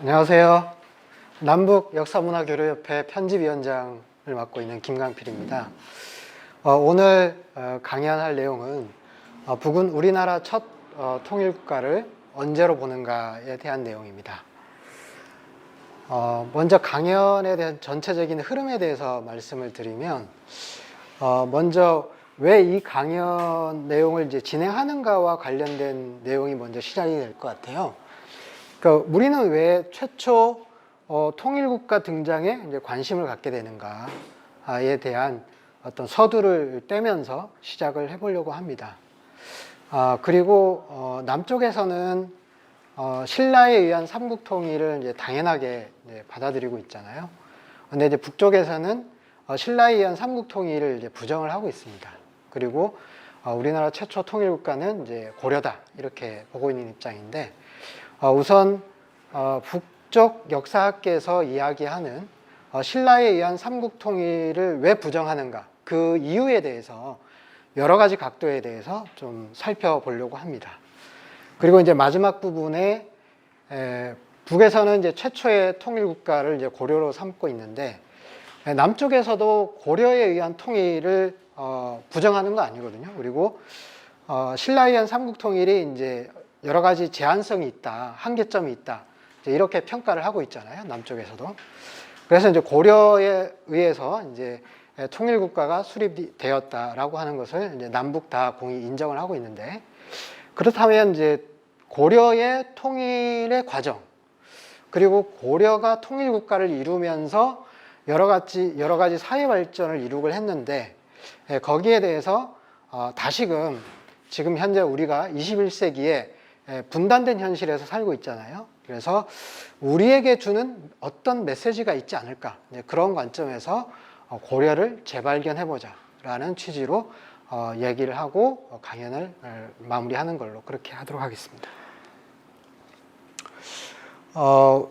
안녕하세요. 남북역사문화교류협회 편집위원장을 맡고 있는 김강필입니다. 오늘 강연할 내용은 북은 우리나라 첫 통일국가를 언제로 보는가에 대한 내용입니다. 먼저 강연에 대한 전체적인 흐름에 대해서 말씀을 드리면, 먼저 왜 이 강연 내용을 이제 진행하는가와 관련된 내용이 먼저 시작이 될 것 같아요. 그러니까 우리는 왜 최초 통일국가 등장에 이제 관심을 갖게 되는가에 대한 어떤 서두를 떼면서 시작을 해보려고 합니다. 그리고 남쪽에서는 신라에 의한 삼국통일을 이제 당연하게 이제 받아들이고 있잖아요. 근데 이제 북쪽에서는 신라에 의한 삼국통일을 이제 부정을 하고 있습니다. 그리고 우리나라 최초 통일국가는 이제 고려다 이렇게 보고 있는 입장인데, 우선 북쪽 역사학계에서 이야기하는 신라에 의한 삼국통일을 왜 부정하는가, 그 이유에 대해서 여러 가지 각도에 대해서 좀 살펴보려고 합니다. 그리고 이제 마지막 부분에 북에서는 이제 최초의 통일국가를 이제 고려로 삼고 있는데, 남쪽에서도 고려에 의한 통일을 부정하는 거 아니거든요. 그리고 신라에 의한 삼국통일이 이제 여러 가지 제한성이 있다, 한계점이 있다, 이렇게 평가를 하고 있잖아요, 남쪽에서도. 그래서 이제 고려에 의해서 이제 통일국가가 수립되었다라고 하는 것을 이제 남북 다 공히 인정을 하고 있는데, 그렇다면 이제 고려의 통일의 과정, 그리고 고려가 통일국가를 이루면서 여러 가지 사회 발전을 이루고 했는데, 거기에 대해서 다시금 지금 현재 우리가 21세기에 분단된 현실에서 살고 있잖아요. 그래서 우리에게 주는 어떤 메시지가 있지 않을까, 그런 관점에서 고려를 재발견해보자 라는 취지로 얘기를 하고 강연을 마무리하는 걸로 그렇게 하도록 하겠습니다.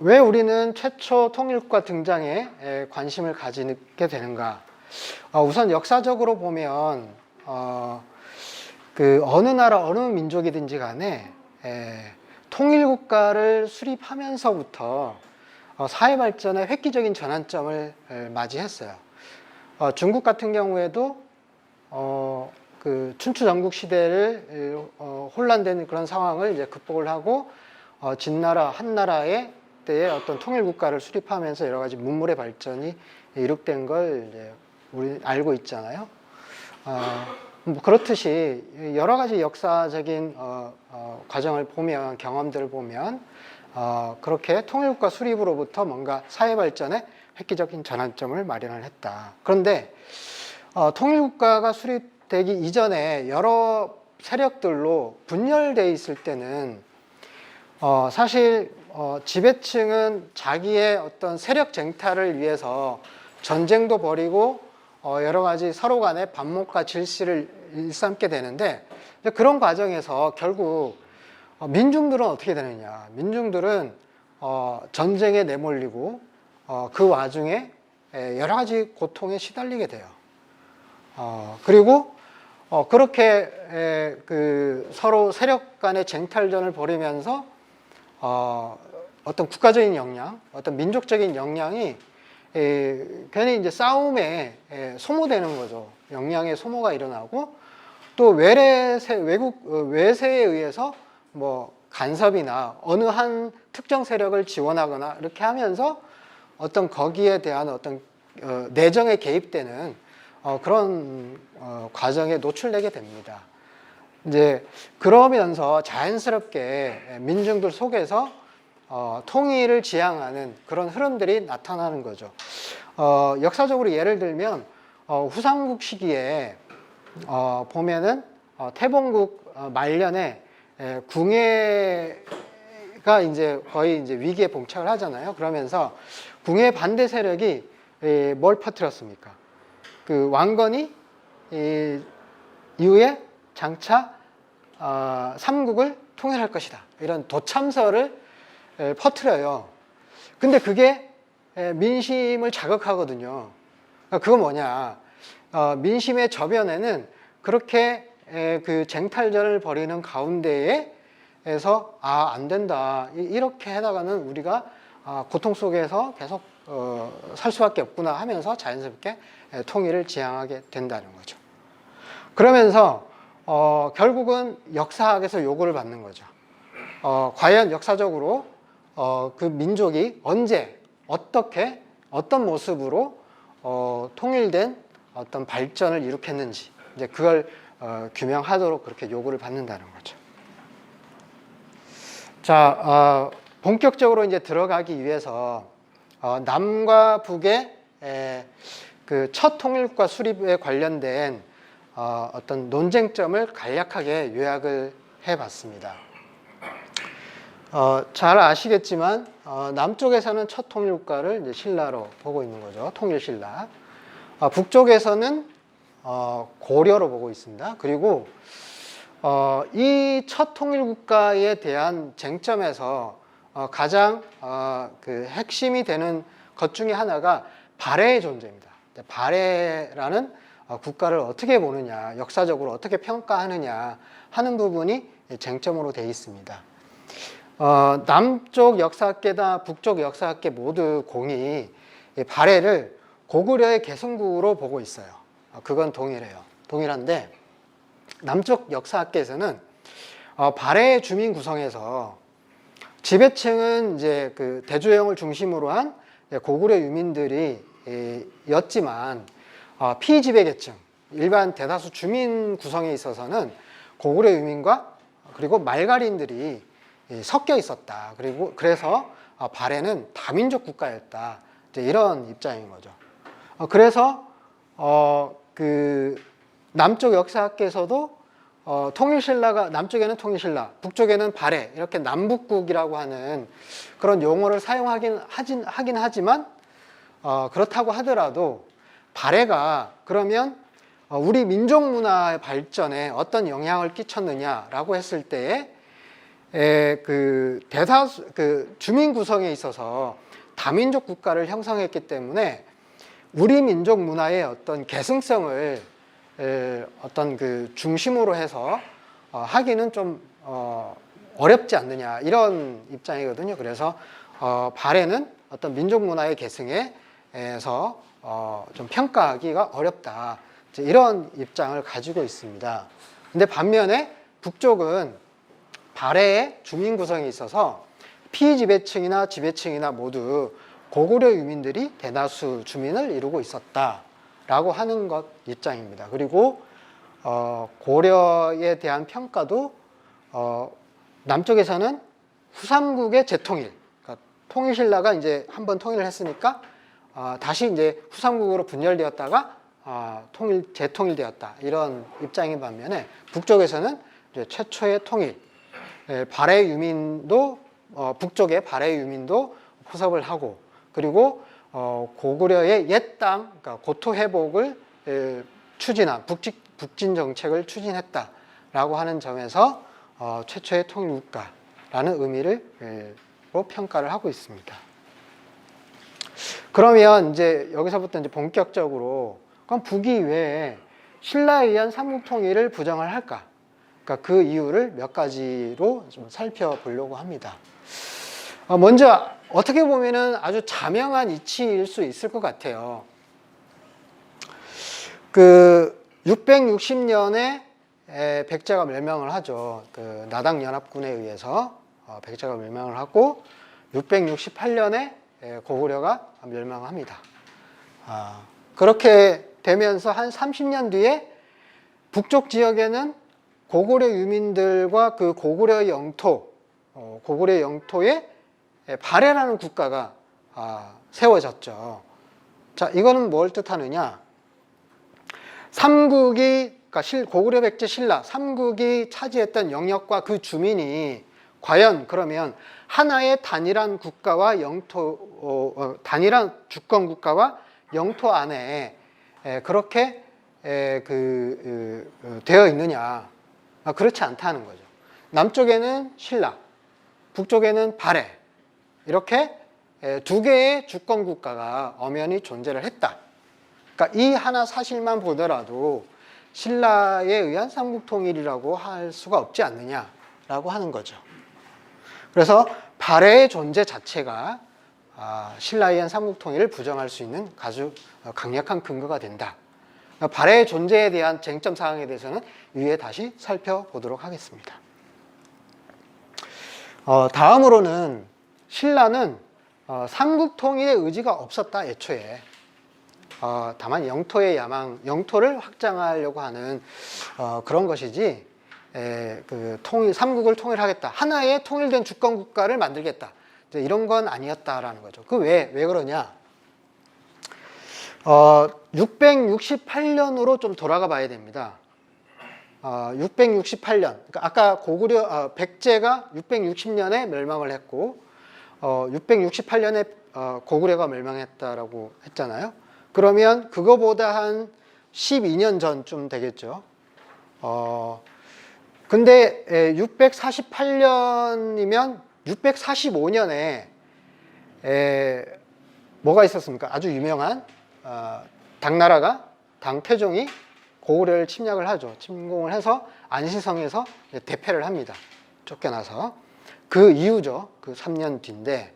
왜 우리는 최초 통일국가 등장에 관심을 가지게 되는가? 우선 역사적으로 보면 어느 나라 어느 민족이든지 간에 통일국가를 수립하면서부터 사회 발전의 획기적인 전환점을 맞이했어요. 중국 같은 경우에도 춘추 전국 시대를 혼란된 그런 상황을 이제 극복을 하고 진나라 한나라의 때에 어떤 통일국가를 수립하면서 여러 가지 문물의 발전이 이룩된 걸 이제 우리 알고 있잖아요. 그렇듯이 여러 가지 역사적인 과정을 보면, 경험들을 보면 그렇게 통일국가 수립으로부터 뭔가 사회 발전에 획기적인 전환점을 마련을 했다. 그런데 통일국가가 수립되기 이전에 여러 세력들로 분열되어 있을 때는 사실 지배층은 자기의 어떤 세력 쟁탈을 위해서 전쟁도 벌이고 여러 가지 서로 간에 반목과 질시를 일삼게 되는데, 그런 과정에서 결국 민중들은 어떻게 되느냐, 민중들은 전쟁에 내몰리고 그 와중에 여러 가지 고통에 시달리게 돼요. 그리고 그렇게 서로 세력 간의 쟁탈전을 벌이면서 어떤 국가적인 역량, 어떤 민족적인 역량이 괜히 이제 싸움에 소모되는 거죠. 역량의 소모가 일어나고, 또 외세에 의해서 뭐 간섭이나 어느 한 특정 세력을 지원하거나 이렇게 하면서 어떤 거기에 대한 어떤 내정에 개입되는 그런 과정에 노출되게 됩니다. 이제 그러면서 자연스럽게 민중들 속에서 통일을 지향하는 그런 흐름들이 나타나는 거죠. 역사적으로 예를 들면 후삼국 시기에 보면은 태봉국 말년에 궁예가 이제 거의 이제 위기에 봉착을 하잖아요. 그러면서 궁예 반대 세력이 뭘 퍼뜨렸습니까? 그 왕건이 이후에 장차 삼국을 통일할 것이다, 이런 도참설을 퍼뜨려요. 근데 그게 민심을 자극하거든요. 그거 뭐냐, 민심의 저변에는 그렇게 그 쟁탈전을 벌이는 가운데에서 안 된다, 이렇게 해나가는 우리가 고통 속에서 계속 살 수밖에 없구나 하면서 자연스럽게 통일을 지향하게 된다는 거죠. 그러면서 결국은 역사학에서 요구를 받는 거죠. 과연 역사적으로 그 민족이 언제 어떻게 어떤 모습으로 통일된 어떤 발전을 이룩했는지 이제 그걸 규명하도록 그렇게 요구를 받는다는 거죠. 자, 본격적으로 이제 들어가기 위해서 남과 북의 그 첫 통일국가 수립에 관련된 어떤 논쟁점을 간략하게 요약을 해봤습니다. 잘 아시겠지만 남쪽에서는 첫 통일국가를 이제 신라로 보고 있는 거죠. 통일신라. 북쪽에서는 고려로 보고 있습니다. 그리고 이 첫 통일국가에 대한 쟁점에서 가장 그 핵심이 되는 것 중에 하나가 발해의 존재입니다. 발해라는 국가를 어떻게 보느냐, 역사적으로 어떻게 평가하느냐 하는 부분이 쟁점으로 되어 있습니다. 남쪽 역사학계나 북쪽 역사학계 모두 공이 발해를 고구려의 개성구로 보고 있어요. 그건 동일해요. 동일한데 남쪽 역사학계에서는 발해의 주민 구성에서 지배층은 이제 그 대조영을 중심으로 한 고구려 유민들이 였지만 피지배계층, 일반 대다수 주민 구성에 있어서는 고구려 유민과 그리고 말갈인들이 섞여 있었다. 그리고 그래서 발해는 다민족 국가였다. 이제 이런 입장인 거죠. 그래서 그 남쪽 역사학계에서도 통일신라가 남쪽에는 통일신라, 북쪽에는 발해 이렇게 남북국이라고 하는 그런 용어를 사용하긴 하지만 그렇다고 하더라도 발해가 그러면 우리 민족 문화의 발전에 어떤 영향을 끼쳤느냐라고 했을 때에 그 대다수 그 주민 구성에 있어서 다민족 국가를 형성했기 때문에 우리 민족 문화의 어떤 계승성을 어떤 그 중심으로 해서 하기는 좀 어렵지 않느냐 이런 입장이거든요. 그래서 발해는 어떤 민족 문화의 계승에서 좀 평가하기가 어렵다 이런 입장을 가지고 있습니다. 근데 반면에 북쪽은 발해의 주민 구성에 있어서 피지배층이나 지배층이나 모두 고구려 유민들이 대다수 주민을 이루고 있었다라고 하는 것 입장입니다. 그리고 고려에 대한 평가도 남쪽에서는 후삼국의 재통일, 그러니까 통일신라가 이제 한번 통일을 했으니까 다시 이제 후삼국으로 분열되었다가 재통일되었다 이런 입장인 반면에 북쪽에서는 이제 최초의 통일, 발해 유민도 북쪽의 발해 유민도 포섭을 하고 그리고 고구려의 옛 땅, 그러니까 고토 회복을 추진한 북진 정책을 추진했다라고 하는 점에서 최초의 통일국가라는 의미로 평가를 하고 있습니다. 그러면 이제 여기서부터 이제 본격적으로 그럼 북이 왜 신라에 의한 삼국통일을 부정을 할까? 그러니까 그 이유를 몇 가지로 좀 살펴보려고 합니다. 먼저 어떻게 보면은 아주 자명한 이치일 수 있을 것 같아요. 그 660년에 백제가 멸망을 하죠. 그 나당 연합군에 의해서 백제가 멸망을 하고 668년에 고구려가 멸망합니다. 그렇게 되면서 한 30년 뒤에 북쪽 지역에는 고구려 유민들과 그 고구려 고구려 영토에 발해라는 국가가 세워졌죠. 자, 이거는 뭘 뜻하느냐? 그러니까 고구려 백제 신라 삼국이 차지했던 영역과 그 주민이 과연 그러면 하나의 단일한 국가와 단일한 주권 국가와 영토 안에 그렇게 되어 있느냐? 그렇지 않다는 거죠. 남쪽에는 신라, 북쪽에는 발해 이렇게 두 개의 주권 국가가 엄연히 존재를 했다. 그러니까 이 하나 사실만 보더라도 신라에 의한 삼국통일이라고 할 수가 없지 않느냐라고 하는 거죠. 그래서 발해의 존재 자체가 신라에 의한 삼국통일을 부정할 수 있는 아주 강력한 근거가 된다. 발해의 존재에 대한 쟁점 사항에 대해서는 위에 다시 살펴보도록 하겠습니다. 다음으로는 신라는 삼국통일의 의지가 없었다, 애초에. 다만 영토의 야망, 영토를 확장하려고 하는 그런 것이지, 삼국을 통일하겠다, 하나의 통일된 주권 국가를 만들겠다, 이런 건 아니었다라는 거죠. 왜 그러냐? 668년으로 좀 돌아가 봐야 됩니다. 668년, 그러니까 아까 고구려 백제가 660년에 멸망을 했고 668년에 고구려가 멸망했다라고 했잖아요. 그러면 그거보다 한 12년 전쯤 되겠죠. 근데 648년이면 645년에 뭐가 있었습니까? 아주 유명한 당나라가, 당태종이 고구려를 침략을 하죠. 침공을 해서 안시성에서 대패를 합니다. 쫓겨나서. 그 이후죠. 그 3년 뒤인데,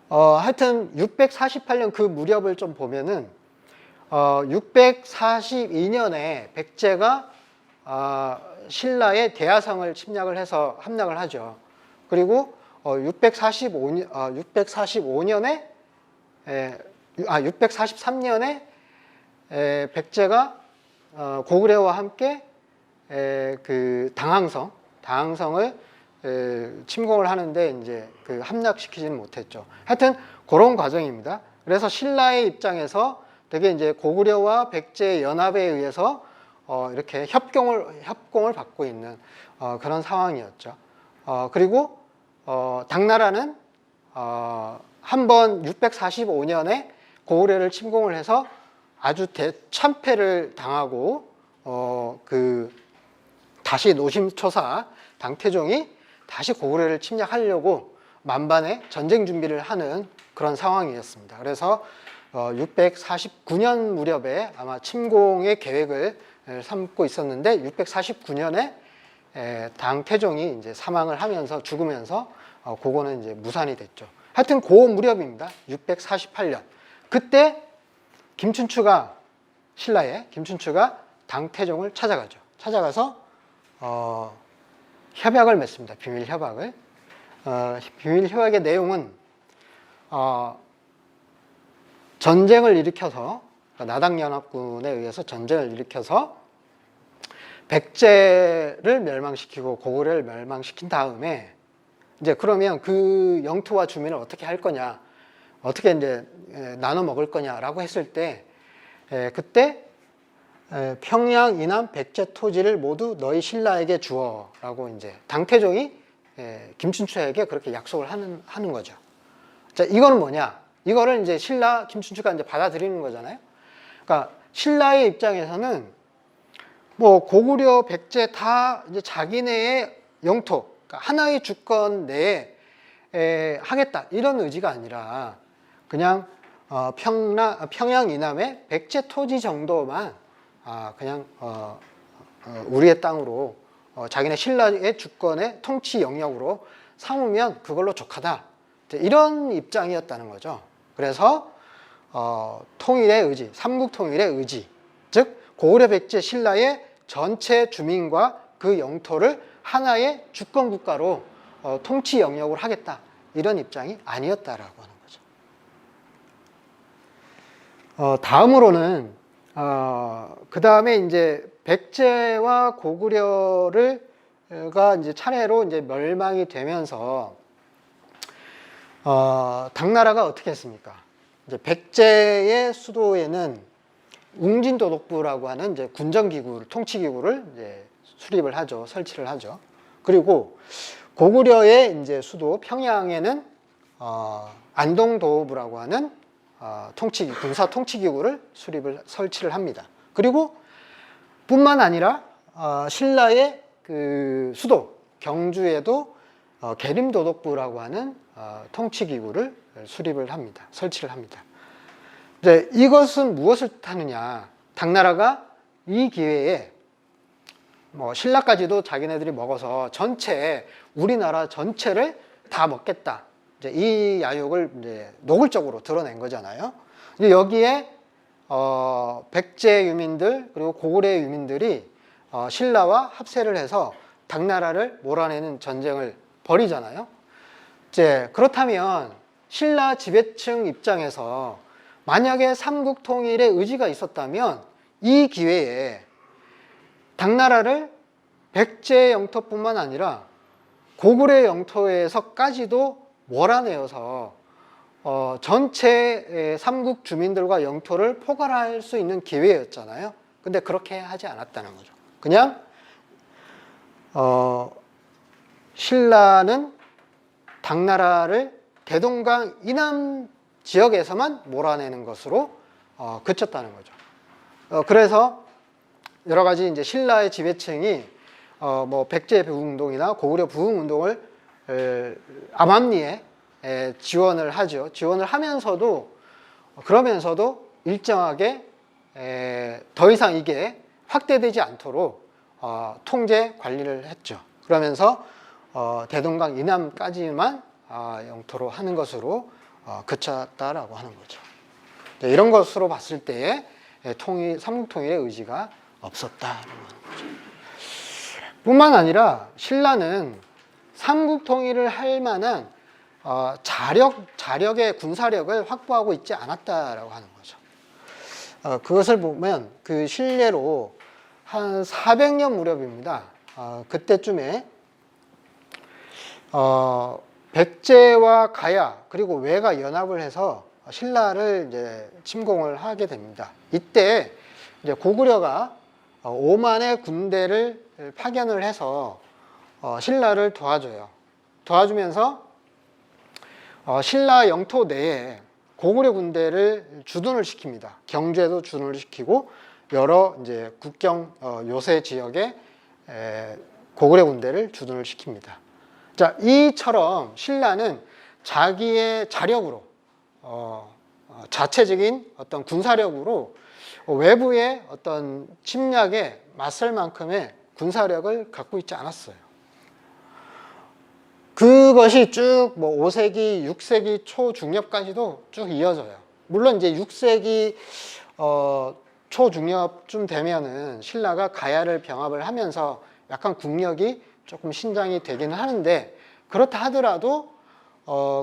하여튼 648년 그 무렵을 좀 보면은 642년에 백제가 신라의 대야성을 침략을 해서 함락을 하죠. 그리고 643년에 백제가 고구려와 함께 그 당항성을 침공을 하는데 이제 그 함락시키지는 못했죠. 하여튼 그런 과정입니다. 그래서 신라의 입장에서 되게 이제 고구려와 백제의 연합에 의해서 이렇게 협공을 받고 있는 그런 상황이었죠. 그리고 당나라는 한번 645년에 고구려를 침공을 해서 아주 대참패를 당하고 다시 노심초사 당태종이 다시 고구려를 침략하려고 만반의 전쟁 준비를 하는 그런 상황이었습니다. 그래서 649년 무렵에 아마 침공의 계획을 삼고 있었는데 649년에 당태종이 이제 사망을 하면서 죽으면서 그거는 이제 무산이 됐죠. 하여튼 그 무렵입니다. 648년. 그때 신라의 김춘추가 당태종을 찾아가죠. 찾아가서 협약을 맺습니다. 비밀 협약을. 비밀 협약의 내용은 전쟁을 일으켜서, 나당연합군에 의해서 전쟁을 일으켜서 백제를 멸망시키고 고구려를 멸망시킨 다음에 이제 그러면 그 영토와 주민을 어떻게 할 거냐, 어떻게 이제 나눠 먹을 거냐라고 했을 때 그때 평양 이남 백제 토지를 모두 너희 신라에게 주어라고 이제 당태종이 김춘추에게 그렇게 약속을 하는 거죠. 자, 이거는 뭐냐? 이거를 이제 신라 김춘추가 이제 받아들이는 거잖아요. 그러니까 신라의 입장에서는 뭐 고구려 백제 다 이제 자기네의 영토, 그러니까 하나의 주권 내에 하겠다 이런 의지가 아니라 그냥 평양 이남의 백제 토지 정도만 그냥 우리의 땅으로 자기네 신라의 주권의 통치 영역으로 삼으면 그걸로 족하다, 이런 입장이었다는 거죠. 그래서 통일의 의지, 삼국통일의 의지, 즉 고구려 백제 신라의 전체 주민과 그 영토를 하나의 주권 국가로 통치 영역으로 하겠다, 이런 입장이 아니었다라고 하는 거죠. 다음으로는 그 다음에 이제 백제와 고구려가 이제 차례로 이제 멸망이 되면서 당나라가 어떻게 했습니까? 이제 백제의 수도에는 웅진도독부라고 하는 이제 군정기구를, 통치기구를 이제 수립을 하죠, 설치를 하죠. 그리고 고구려의 이제 수도 평양에는 안동도부라고 하는 군사 통치기구를 설치를 합니다. 그리고 뿐만 아니라 신라의 그 수도 경주에도 계림도독부라고 하는 통치기구를 설치를 합니다. 이제 이것은 무엇을 뜻하느냐? 당나라가 이 기회에 뭐 신라까지도 자기네들이 먹어서 우리나라 전체를 다 먹겠다, 이제 이 야욕을 이제 노골적으로 드러낸 거잖아요. 이제 여기에 백제 유민들 그리고 고구려 유민들이 신라와 합세를 해서 당나라를 몰아내는 전쟁을 벌이잖아요. 이제 그렇다면 신라 지배층 입장에서 만약에 삼국 통일의 의지가 있었다면 이 기회에 당나라를 백제 영토뿐만 아니라 고구려 영토에서까지도 몰아내어서 전체 삼국 주민들과 영토를 포괄할 수 있는 기회였잖아요. 근데 그렇게 하지 않았다는 거죠. 그냥 신라는 당나라를 대동강 이남 지역에서만 몰아내는 것으로 그쳤다는 거죠. 그래서 여러 가지 이제 신라의 지배층이 뭐 백제 부흥운동이나 고구려 부흥운동을 암암리에 지원을 하죠. 지원을 하면서도 그러면서도 일정하게 더 이상 이게 확대되지 않도록 통제 관리를 했죠. 그러면서 대동강 이남까지만 영토로 하는 것으로 그쳤다라고 하는 거죠. 이런 것으로 봤을 때에 삼국 통일의 의지가 없었다는 거죠. 뿐만 아니라 신라는 삼국 통일을 할 만한 자력의 군사력을 확보하고 있지 않았다라고 하는 거죠. 그것을 보면 그 실례로 한 400년 무렵입니다. 그때쯤에 백제와 가야 그리고 왜가 연합을 해서 신라를 이제 침공을 하게 됩니다. 이때 이제 고구려가 5만의 군대를 파견을 해서 신라를 도와줘요. 도와주면서 신라 영토 내에 고구려 군대를 주둔을 시킵니다. 경주에도 주둔을 시키고 여러 이제 국경 요새 지역에 고구려 군대를 주둔을 시킵니다. 자, 이처럼 신라는 자기의 자력으로 자체적인 어떤 군사력으로 외부의 어떤 침략에 맞설 만큼의 군사력을 갖고 있지 않았어요. 그것이 쭉 뭐 5세기, 6세기 초 중엽까지도 쭉 이어져요. 물론 이제 6세기 초 중엽쯤 되면은 신라가 가야를 병합을 하면서 약간 국력이 조금 신장이 되기는 하는데, 그렇다 하더라도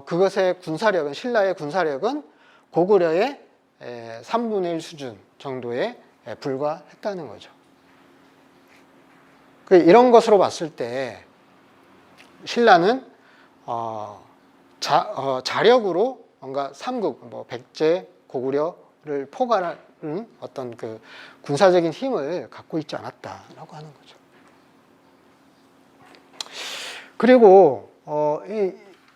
그것의 군사력은, 신라의 군사력은 고구려의 3분의 1 수준 정도에 불과했다는 거죠. 이런 것으로 봤을 때 신라는 자력으로 뭔가 삼국, 뭐 백제, 고구려를 포괄하는 어떤 그 군사적인 힘을 갖고 있지 않았다라고 하는 거죠. 그리고 이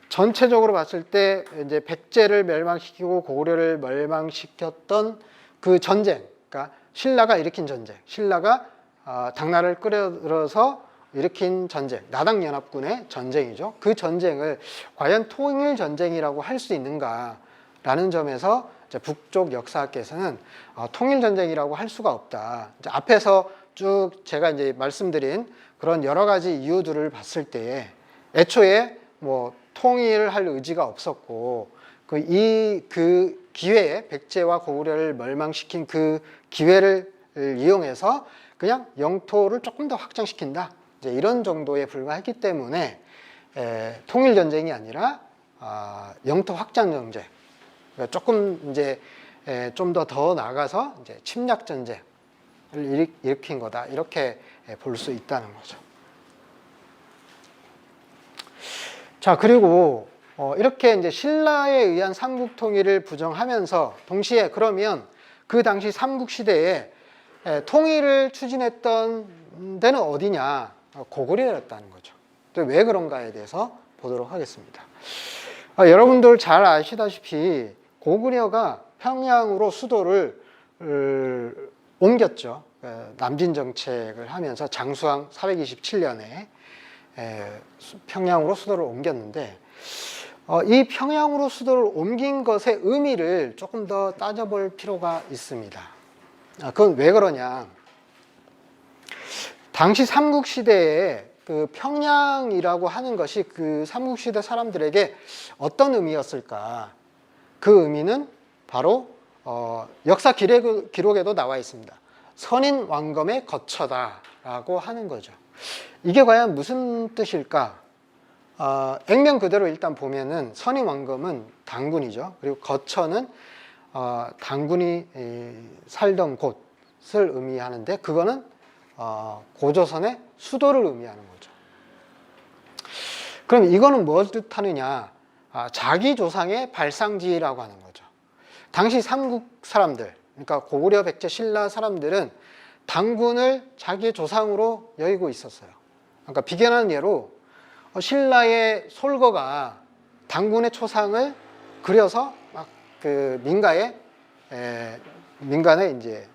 전체적으로 봤을 때 이제 백제를 멸망시키고 고구려를 멸망시켰던 그 전쟁, 그러니까 신라가 일으킨 전쟁, 신라가 당나라를 끌어들여서 일으킨 전쟁, 나당연합군의 전쟁이죠. 그 전쟁을 과연 통일전쟁이라고 할 수 있는가라는 점에서 이제 북쪽 역사학계에서는 통일전쟁이라고 할 수가 없다. 이제 앞에서 쭉 제가 이제 말씀드린 그런 여러 가지 이유들을 봤을 때 애초에 뭐 통일을 할 의지가 없었고 그 기회에 백제와 고구려를 멸망시킨 그 기회를 이용해서 그냥 영토를 조금 더 확장시킨다, 이제 이런 정도에 불과했기 때문에 통일전쟁이 아니라 영토 확장 전쟁, 그러니까 조금 이제 좀 더 나가서 이제 침략 전쟁을 일으킨 거다, 이렇게 볼 수 있다는 거죠. 자, 그리고 이렇게 이제 신라에 의한 삼국 통일을 부정하면서 동시에 그러면 그 당시 삼국 시대에 통일을 추진했던 데는 어디냐? 고구려였다는 거죠. 또 왜 그런가에 대해서 보도록 하겠습니다. 여러분들 잘 아시다시피 고구려가 평양으로 수도를 옮겼죠. 남진 정책을 하면서 장수왕 427년에 평양으로 수도를 옮겼는데, 이 평양으로 수도를 옮긴 것의 의미를 조금 더 따져볼 필요가 있습니다. 그건 왜 그러냐? 당시 삼국시대에 그 평양이라고 하는 것이 그 삼국시대 사람들에게 어떤 의미였을까? 그 의미는 바로 역사 기록에도 나와 있습니다. 선인 왕검의 거처다라고 하는 거죠. 이게 과연 무슨 뜻일까? 액면 그대로 일단 보면은 선인 왕검은 당군이죠. 그리고 거처는 당군이 살던 곳을 의미하는데 그거는 고조선의 수도를 의미하는 거죠. 그럼 이거는 뭘 뜻하느냐? 자기 조상의 발상지라고 하는 거죠. 당시 삼국 사람들, 그러니까 고구려, 백제, 신라 사람들은 당군을 자기의 조상으로 여기고 있었어요. 그러니까 비견하는 예로 신라의 솔거가 당군의 초상을 그려서 막 그 민간에 이제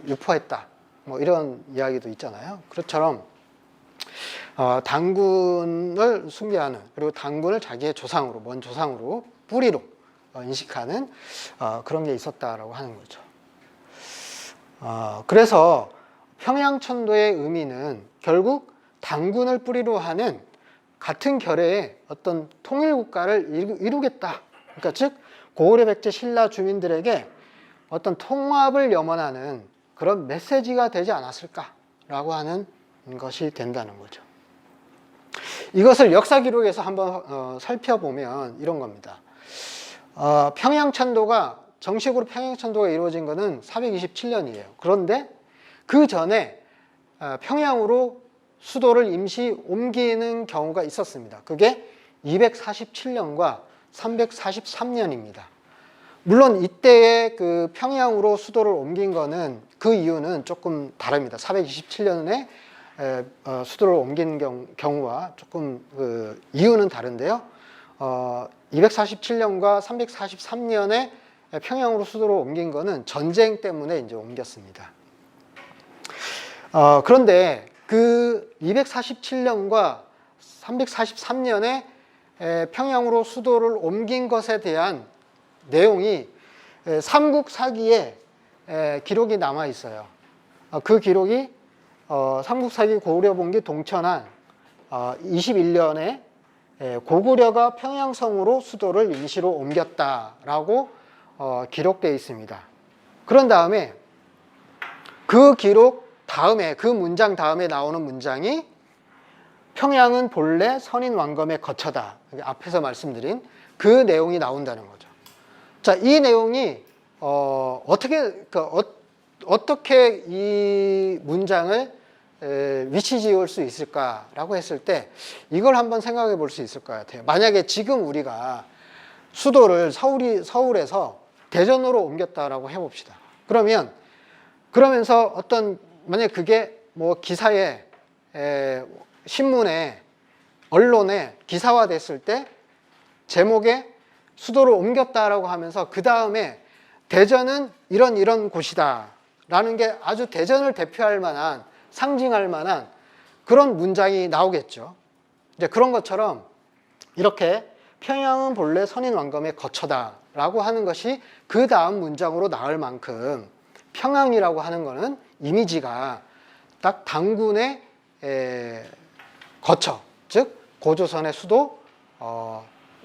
유포했다. 뭐 이런 이야기도 있잖아요. 그것처럼 당군을 숭배하는, 그리고 당군을 자기의 조상으로, 먼 조상으로, 뿌리로 인식하는 그런 게 있었다라고 하는 거죠. 그래서 평양천도의 의미는 결국 당군을 뿌리로 하는 같은 결의 어떤 통일국가를 이루겠다. 그러니까 즉 고구려, 백제, 신라 주민들에게 어떤 통합을 염원하는 그런 메시지가 되지 않았을까라고 하는 것이 된다는 거죠. 이것을 역사 기록에서 한번 살펴보면 이런 겁니다. 평양천도가 정식으로 평양천도가 이루어진 것은 427년이에요. 그런데 그 전에 평양으로 수도를 임시 옮기는 경우가 있었습니다. 그게 247년과 343년입니다. 물론 이때의 그 평양으로 수도를 옮긴 거는 그 이유는 조금 다릅니다. 427년에 수도를 옮긴 경우와 조금 그 이유는 다른데요. 247년과 343년에 평양으로 수도를 옮긴 거는 전쟁 때문에 이제 옮겼습니다. 그런데 그 247년과 343년에 평양으로 수도를 옮긴 것에 대한 내용이 삼국사기에 기록이 남아 있어요. 그 기록이 삼국사기 고구려본기 동천한 21년에 고구려가 평양성으로 수도를 임시로 옮겼다라고 기록되어 있습니다. 그런 다음에 그 기록 다음에, 그 문장 다음에 나오는 문장이 평양은 본래 선인 왕검의 거처다. 앞에서 말씀드린 그 내용이 나온다는 거죠. 자, 이 내용이 어떻게 이 문장을 위치 지을 수 있을까라고 했을 때 이걸 한번 생각해 볼 수 있을 것 같아요. 만약에 지금 우리가 수도를 서울에서 대전으로 옮겼다라고 해봅시다. 그러면서 만약 그게 뭐 기사에, 신문에, 언론에 기사화됐을 때 제목에 수도를 옮겼다라고 하면서 그 다음에 대전은 이런 곳이다 라는 게 아주 대전을 대표할 만한, 상징할 만한 그런 문장이 나오겠죠. 이제 그런 것처럼 이렇게 평양은 본래 선인 왕검의 거처다 라고 하는 것이 그 다음 문장으로 나올 만큼 평양이라고 하는 것은 이미지가 딱 당군의 거처, 즉 고조선의 수도,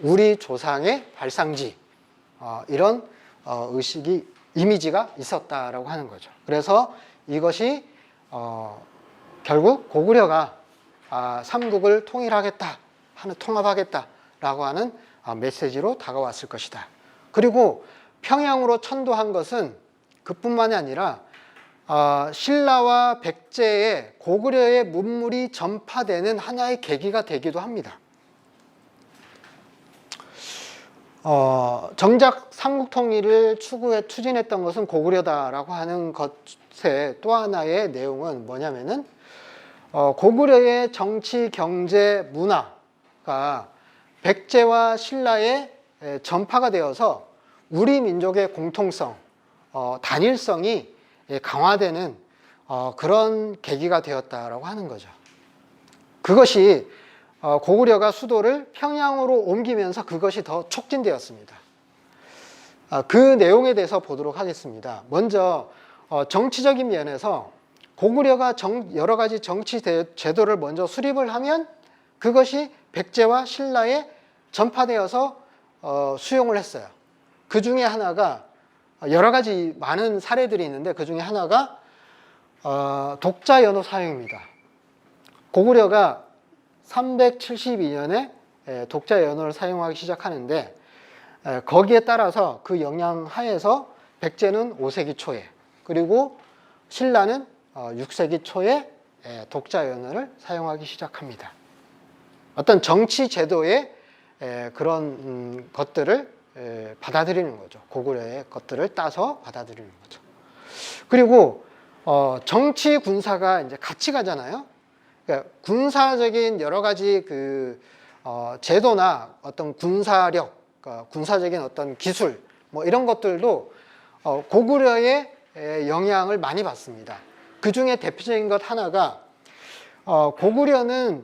우리 조상의 발상지, 이런 의식이, 이미지가 있었다라고 하는 거죠. 그래서 이것이 결국 고구려가 삼국을 통합하겠다라고 하는 메시지로 다가왔을 것이다. 그리고 평양으로 천도한 것은 그뿐만이 아니라 신라와 백제의 고구려의 문물이 전파되는 하나의 계기가 되기도 합니다. 정작 삼국통일을 추진했던 것은 고구려다라고 하는 것의 또 하나의 내용은 뭐냐면은 고구려의 정치, 경제, 문화가 백제와 신라에 전파가 되어서 우리 민족의 공통성, 단일성이 강화되는 그런 계기가 되었다라고 하는 거죠. 그것이 고구려가 수도를 평양으로 옮기면서 그것이 더 촉진되었습니다. 그 내용에 대해서 보도록 하겠습니다. 먼저 정치적인 면에서 고구려가 여러 가지 정치 제도를 먼저 수립을 하면 그것이 백제와 신라에 전파되어서 수용을 했어요. 그 중에 하나가 여러 가지 많은 사례들이 있는데 그 중에 하나가 독자 연호 사용입니다. 고구려가 372년에 독자 연호를 사용하기 시작하는데 거기에 따라서 그 영향 하에서 백제는 5세기 초에 그리고 신라는 6세기 초에 독자 연호를 사용하기 시작합니다. 어떤 정치 제도의 그런 것들을 받아들이는 거죠. 고구려의 것들을 따서 받아들이는 거죠. 그리고 정치 군사가 이제 같이 가잖아요. 그러니까 군사적인 여러 가지 그 제도나 어떤 군사력, 군사적인 어떤 기술 뭐 이런 것들도 고구려의 영향을 많이 받습니다. 그 중에 대표적인 것 하나가 고구려는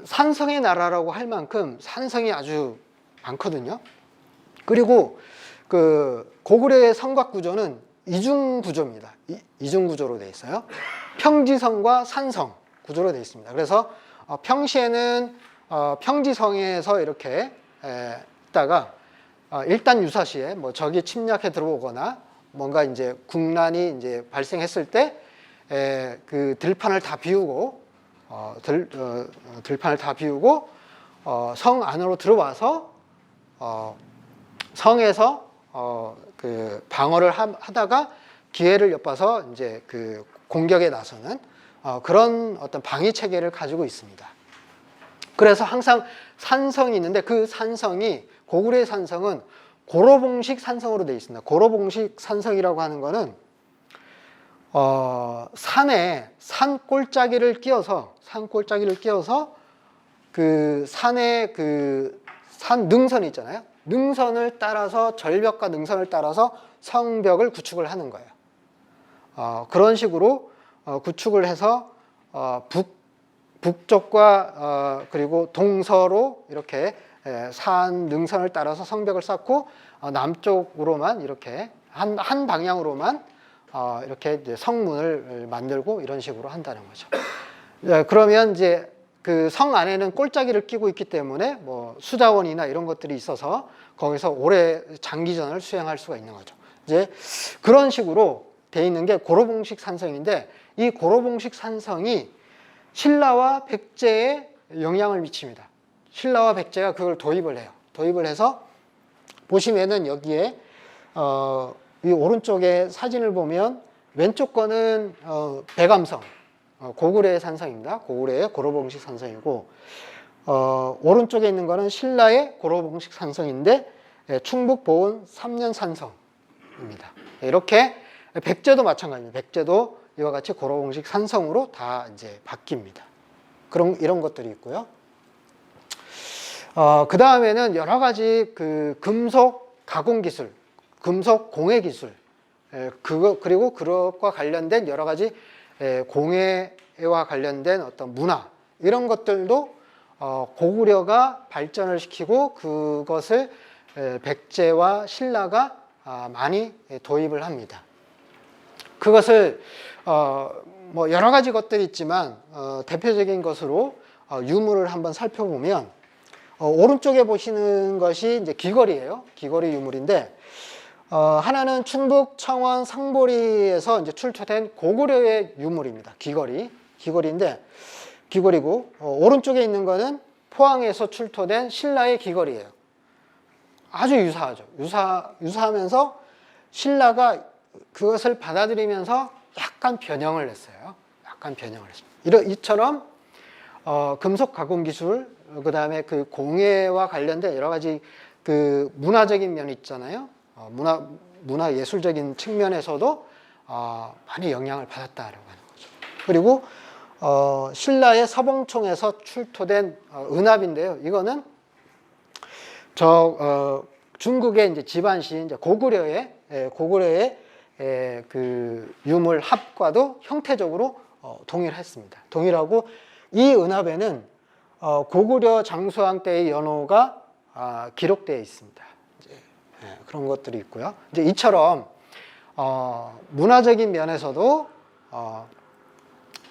산성의 나라라고 할 만큼 산성이 아주 많거든요. 그리고 그 고구려의 성곽 구조는 이중 구조입니다. 이중 구조로 되어 있어요. 평지성과 산성 구조로 되어 있습니다. 그래서 평시에는 평지성에서 이렇게 있다가 일단 유사시에 뭐 적이 침략해 들어오거나 뭔가 이제 국난이 이제 발생했을 때 그 들판을 다 비우고 들판을 다 비우고 성 안으로 들어와서 성에서 그 방어를 하다가 기회를 엿봐서 이제 그 공격에 나서는 그런 어떤 방위 체계를 가지고 있습니다. 그래서 항상 산성이 있는데 그 산성이 고구려의 산성은 고로봉식 산성으로 되어 있습니다. 고로봉식 산성이라고 하는 거는 산에 산 꼴짜기를 끼워서 그 산에 그 산 능선이 있잖아요. 능선을 따라서 절벽과 능선을 따라서 성벽을 구축을 하는 거예요. 그런 식으로 구축을 해서 북쪽과 그리고 동서로 이렇게 산 능선을 따라서 성벽을 쌓고 남쪽으로만 이렇게 한 방향으로만 이렇게 이제 성문을 만들고 이런 식으로 한다는 거죠. 그러면 이제 그 성 안에는 꼴짜기를 끼고 있기 때문에 뭐 수자원이나 이런 것들이 있어서 거기서 오래 장기전을 수행할 수가 있는 거죠. 이제 그런 식으로 돼 있는 게 고로봉식 산성인데 이 고로봉식 산성이 신라와 백제에 영향을 미칩니다. 신라와 백제가 그걸 도입을 해요. 도입을 해서 보시면은 여기에 이 오른쪽에 사진을 보면 왼쪽 거는 배감성, 고구려의 산성입니다. 고구려의 고로봉식 산성이고 오른쪽에 있는 거는 신라의 고로봉식 산성인데 충북 보은 3년 산성입니다. 이렇게 백제도 마찬가지입니다. 백제도 이와 같이 고로봉식 산성으로 다 이제 바뀝니다. 이런 것들이 있고요. 그 다음에는 여러 가지 그 금속 가공 기술, 금속 공예 기술, 그리고 그것과 관련된 여러 가지 공예와 관련된 어떤 문화, 이런 것들도 고구려가 발전을 시키고 그것을 백제와 신라가 많이 도입을 합니다. 그것을 뭐 여러 가지 것들이 있지만 대표적인 것으로 유물을 한번 살펴보면 오른쪽에 보시는 것이 이제 귀걸이에요. 귀걸이 유물인데 하나는 충북 청원 상보리에서 이제 출토된 고구려의 유물입니다. 귀걸이인데 귀걸이고 오른쪽에 있는 거는 포항에서 출토된 신라의 귀걸이에요. 아주 유사하죠. 유사하면서 신라가 그것을 받아들이면서 약간 변형을 했어요. 이처럼 금속 가공 기술, 그 다음에 그 공예와 관련된 여러 가지 그 문화적인 면이 있잖아요. 문화 예술적인 측면에서도 많이 영향을 받았다라고 하는 거죠. 그리고 신라의 서봉총에서 출토된 은합인데요. 이거는 중국의 이제 지반시 이제 고구려의 그 유물 합과도 형태적으로 동일했습니다. 동일하고 이 은합에는 고구려 장수왕 때의 연호가 기록되어 있습니다. 이제 그런 것들이 있고요. 이제 이처럼 문화적인 면에서도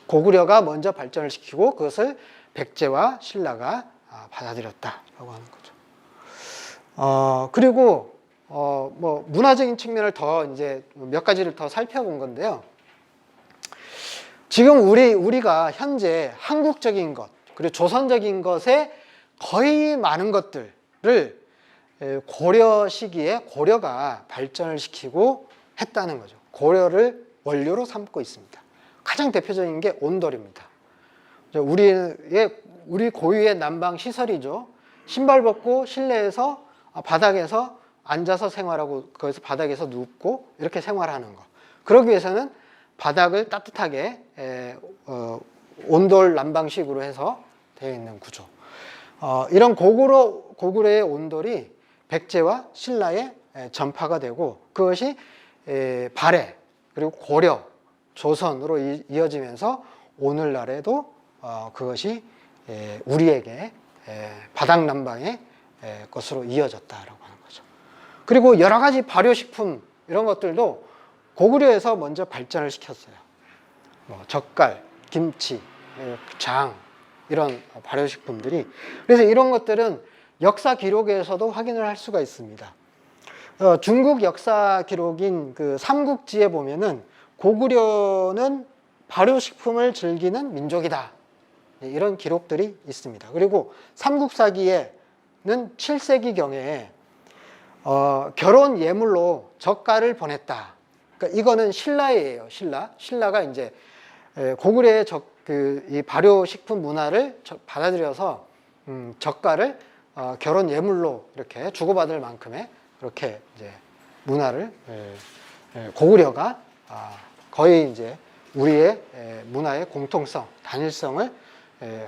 고구려가 먼저 발전을 시키고 그것을 백제와 신라가 받아들였다라고 하는 거죠. 그리고 뭐 문화적인 측면을 더 이제 몇 가지를 더 살펴본 건데요. 지금 우리가 현재 한국적인 것 그리고 조선적인 것에 거의 많은 것들을 고려 시기에 고려가 발전을 시키고 했다는 거죠. 고려를 원료로 삼고 있습니다. 가장 대표적인 게 온돌입니다. 우리 고유의 난방 시설이죠. 신발 벗고 실내에서 바닥에서 앉아서 생활하고 거기서 바닥에서 눕고 이렇게 생활하는 거. 그러기 위해서는 바닥을 따뜻하게 온돌 난방식으로 해서 되어 있는 구조. 이런 고구려의 온돌이 백제와 신라에 전파가 되고 그것이 발해 그리고 고려, 조선으로 이어지면서 오늘날에도 그것이 우리에게 바닥 난방의 것으로 이어졌다라고 하는 거죠. 그리고 여러 가지 발효식품 이런 것들도 고구려에서 먼저 발전을 시켰어요. 뭐 젓갈, 김치, 장 이런 발효식품들이. 그래서 이런 것들은 역사 기록에서도 확인을 할 수가 있습니다. 중국 역사 기록인 그 삼국지에 보면은 고구려는 발효식품을 즐기는 민족이다. 이런 기록들이 있습니다. 그리고 삼국사기에는 7세기경에 결혼 예물로 젓갈을 보냈다. 그러니까 이거는 신라예요. 신라가 이제 고구려의 이 발효식품 문화를 받아들여서 젓갈을 결혼 예물로 이렇게 주고받을 만큼의 그렇게 이제 문화를 고구려가 거의 이제 우리의 문화의 공통성, 단일성을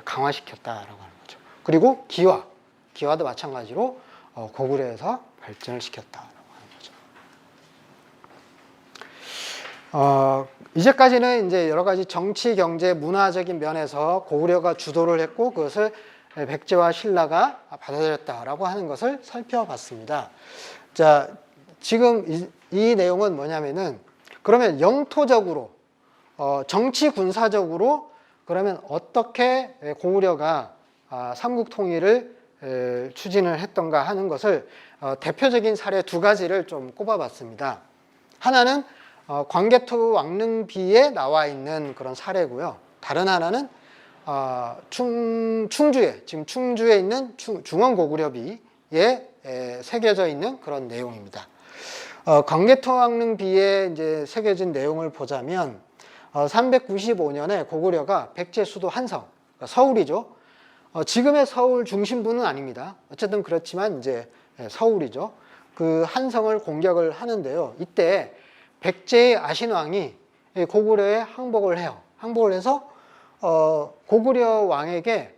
강화시켰다라고 하는 거죠. 그리고 기와도 마찬가지로 고구려에서 발전을 시켰다라고 하는 거죠. 이제까지는 이제 여러 가지 정치, 경제, 문화적인 면에서 고구려가 주도를 했고 그것을 백제와 신라가 받아들였다라고 하는 것을 살펴봤습니다. 자, 지금 이 내용은 뭐냐면은 그러면 영토적으로 정치 군사적으로 그러면 어떻게 고구려가 삼국 통일을 추진을 했던가 하는 것을 대표적인 사례 두 가지를 좀 꼽아봤습니다. 하나는 광개토 왕릉비에 나와 있는 그런 사례고요. 다른 하나는 지금 충주에 있는 중원고구려비에 새겨져 있는 그런 내용입니다. 광개토 왕릉비에 이제 새겨진 내용을 보자면 395년에 고구려가 백제 수도 한성, 그러니까 서울이죠. 지금의 서울 중심부는 아닙니다. 어쨌든 그렇지만 이제 서울이죠. 그 한성을 공격을 하는데요. 이때 백제의 아신왕이 고구려에 항복을 해요. 항복을 해서 고구려 왕에게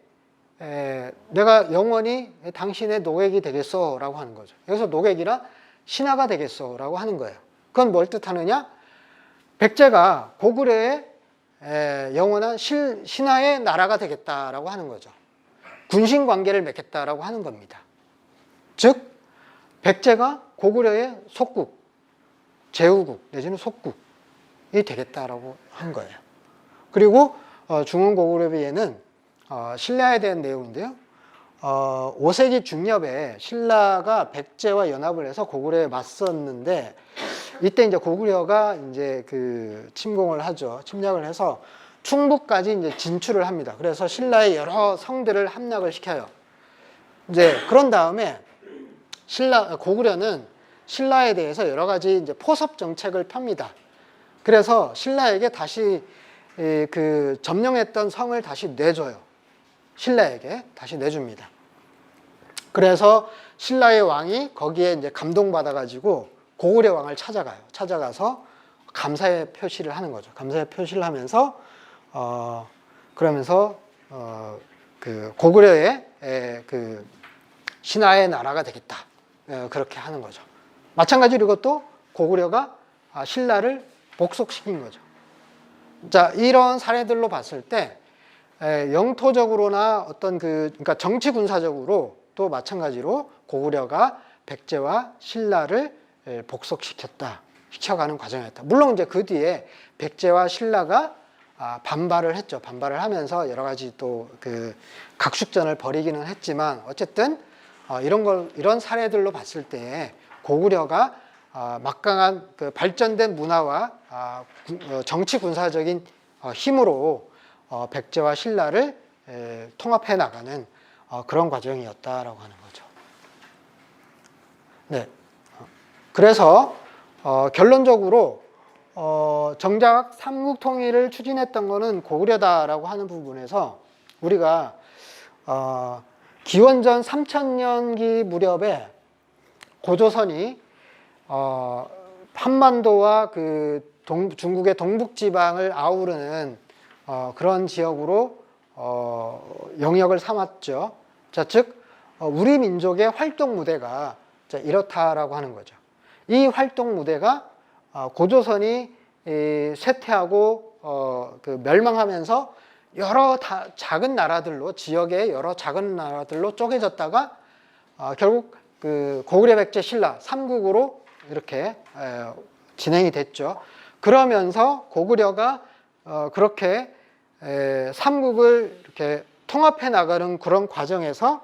내가 영원히 당신의 노객이 되겠소 라고 하는 거죠. 여기서 노객이라 신하가 되겠소 라고 하는 거예요. 그건 뭘 뜻하느냐? 백제가 고구려의 영원한 신하의 나라가 되겠다라고 하는 거죠. 군신 관계를 맺겠다라고 하는 겁니다. 즉 백제가 고구려의 속국, 제후국 내지는 속국이 되겠다라고 한 거예요. 그리고 중원고구려비에는 신라에 대한 내용인데요. 5세기 중엽에 신라가 백제와 연합을 해서 고구려에 맞섰는데 이때 이제 고구려가 이제 그 침공을 하죠. 침략을 해서 충북까지 이제 진출을 합니다. 그래서 신라의 여러 성들을 함락을 시켜요. 이제 그런 다음에 고구려는 신라에 대해서 여러 가지 이제 포섭 정책을 펴니다. 그래서 신라에게 다시 그 점령했던 성을 다시 내줘요. 신라에게 다시 내줍니다. 그래서 신라의 왕이 거기에 이제 감동받아가지고 고구려 왕을 찾아가요. 찾아가서 감사의 표시를 하는 거죠. 감사의 표시를 하면서 그러면서 그 고구려의 그 신하의 나라가 되겠다. 그렇게 하는 거죠. 마찬가지로 이것도 고구려가 신라를 복속시킨 거죠. 자, 이런 사례들로 봤을 때 영토적으로나 어떤 그러니까 정치 군사적으로 또 마찬가지로 고구려가 백제와 신라를 복속시켰다, 시켜가는 과정이었다. 물론 이제 그 뒤에 백제와 신라가 반발을 했죠. 반발을 하면서 여러 가지 또 그 각축전을 벌이기는 했지만 어쨌든 이런 사례들로 봤을 때 고구려가 막강한 그 발전된 문화와 정치 군사적인 힘으로 백제와 신라를 통합해 나가는 그런 과정이었다라고 하는 거죠. 네. 그래서 결론적으로 정작 삼국통일을 추진했던 것은 고구려다라고 하는 부분에서 우리가 기원전 3000년기 무렵에 고조선이 한반도와 그 중국의 동북지방을 아우르는 그런 지역으로 영역을 삼았죠. 자, 즉 우리 민족의 활동 무대가 이렇다라고 하는 거죠. 이 활동 무대가 고조선이 쇠퇴하고 그 멸망하면서 여러 작은 나라들로 지역의 여러 작은 나라들로 쪼개졌다가 결국 그 고구려 백제 신라 삼국으로 이렇게 진행이 됐죠. 그러면서 고구려가 그렇게 삼국을 이렇게 통합해 나가는 그런 과정에서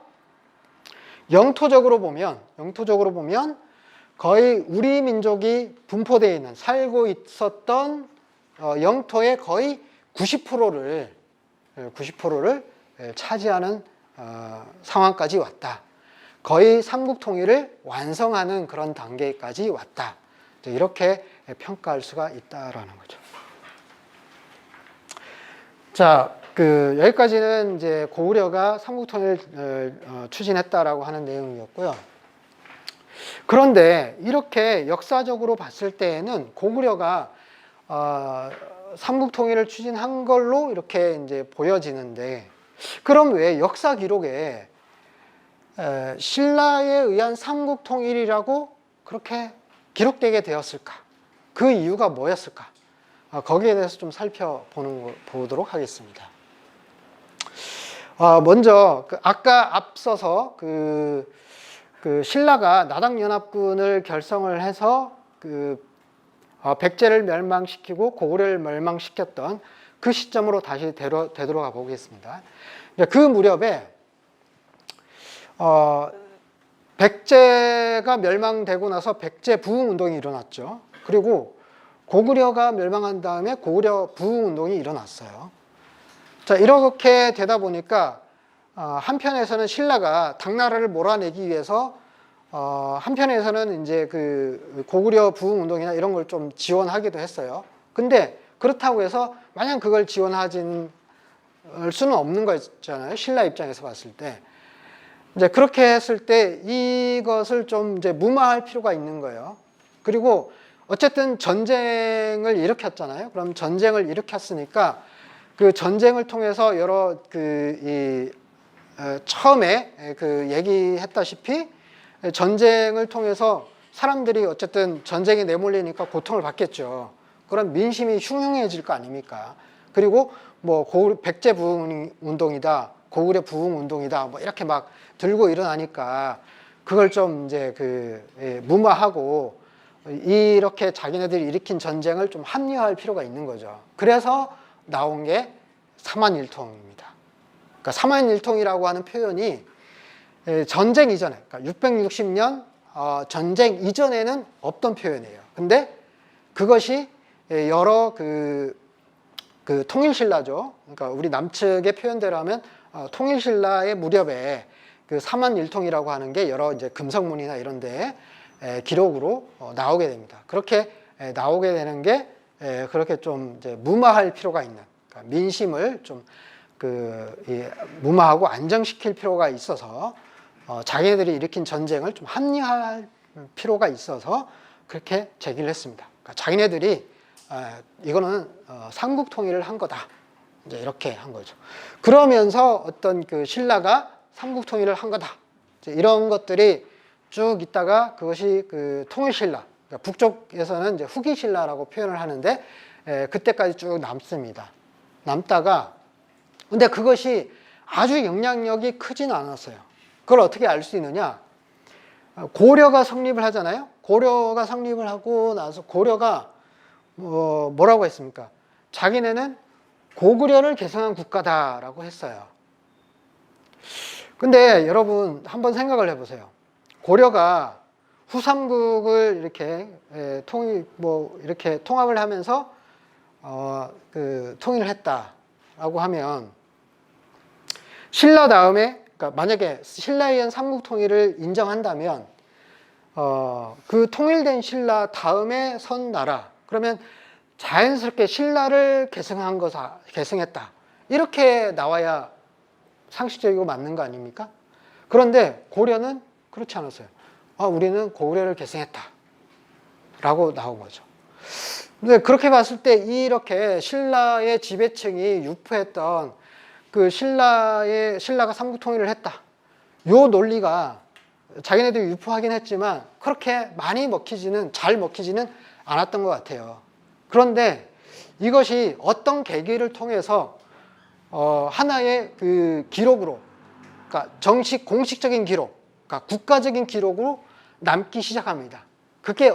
영토적으로 보면 거의 우리 민족이 분포되어 있는 살고 있었던 영토의 거의 90%를 차지하는 상황까지 왔다. 거의 삼국통일을 완성하는 그런 단계까지 왔다. 이렇게 평가할 수가 있다라는 거죠. 자, 여기까지는 이제 고구려가 삼국통일을 추진했다라고 하는 내용이었고요. 그런데 이렇게 역사적으로 봤을 때에는 고구려가 삼국통일을 추진한 걸로 이렇게 이제 보여지는데, 그럼 왜 역사 기록에 신라에 의한 삼국통일이라고 그렇게 기록되게 되었을까? 그 이유가 뭐였을까? 거기에 대해서 좀 살펴보도록 하겠습니다. 먼저 아까 앞서서 그 신라가 나당연합군을 결성을 해서 백제를 멸망시키고 고구려를 멸망시켰던 그 시점으로 다시 되돌아가 보겠습니다. 그 무렵에 백제가 멸망되고 나서 백제 부흥운동이 일어났죠. 그리고 고구려가 멸망한 다음에 고구려 부흥운동이 일어났어요. 자, 이렇게 되다 보니까 한편에서는 신라가 당나라를 몰아내기 위해서 한편에서는 이제 그 고구려 부흥운동이나 이런 걸 좀 지원하기도 했어요. 근데 그렇다고 해서 마냥 그걸 지원하진 수는 없는 거잖아요. 신라 입장에서 봤을 때. 이제 그렇게 했을 때 이것을 좀 이제 무마할 필요가 있는 거예요. 그리고 어쨌든 전쟁을 일으켰잖아요. 그럼 전쟁을 일으켰으니까 그 전쟁을 통해서 여러 처음에 얘기했다시피 전쟁을 통해서 사람들이 어쨌든 전쟁에 내몰리니까 고통을 받겠죠. 그럼 민심이 흉흉해질 거 아닙니까? 그리고 뭐 백제 부흥 운동이다, 고구려 부흥 운동이다, 뭐 이렇게 막 들고 일어나니까 그걸 좀 이제 무마하고 이렇게 자기네들이 일으킨 전쟁을 좀 합리화할 필요가 있는 거죠. 그래서 나온 게 삼한일통입니다. 그러니까 삼한일통이라고 하는 표현이 전쟁 이전에, 그러니까 660년 전쟁 이전에는 없던 표현이에요. 근데 그것이 여러 통일신라죠. 그러니까 우리 남측의 표현대로 하면 통일신라의 무렵에 그 삼한일통이라고 하는 게 여러 이제 금성문이나 이런 데에 기록으로 나오게 됩니다. 그렇게 나오게 되는 게 그렇게 좀 이제 무마할 필요가 있는, 그러니까 민심을 좀 무마하고 안정시킬 필요가 있어서 자기네들이 일으킨 전쟁을 좀 합리화할 필요가 있어서 그렇게 제기를 했습니다. 그러니까 자기네들이 이거는 삼국통일을 한 거다, 이제 이렇게 한 거죠. 그러면서 어떤 신라가 삼국통일을 한 거다, 이제 이런 것들이 쭉 있다가 그것이 통일신라, 그러니까 북쪽에서는 이제 후기신라라고 표현을 하는데 그때까지 쭉 남습니다. 남다가 근데 그것이 아주 영향력이 크지는 않았어요. 그걸 어떻게 알 수 있느냐? 고려가 성립을 하잖아요. 고려가 성립을 하고 나서 고려가 뭐라고 했습니까? 자기네는 고구려를 계승한 국가다라고 했어요. 근데 여러분 한번 생각을 해보세요. 고려가 후삼국을 이렇게 이렇게 통합을 하면서 통일을 했다라고 하면 신라 다음에, 그러니까 만약에 신라에 의한 삼국 통일을 인정한다면 그 통일된 신라 다음에 선 나라, 그러면 자연스럽게 신라를 계승했다 이렇게 나와야 상식적이고 맞는 거 아닙니까? 그런데 고려는 그렇지 않았어요. 우리는 고구려를 계승했다 라고 나온 거죠. 근데 그렇게 봤을 때 이렇게 신라의 지배층이 유포했던 그 신라가 삼국 통일을 했다, 요 논리가 자기네들이 유포하긴 했지만 그렇게 잘 먹히지는 않았던 것 같아요. 그런데 이것이 어떤 계기를 통해서 하나의 그 기록으로, 그러니까 공식적인 기록, 그러니까 국가적인 기록으로 남기 시작합니다. 그게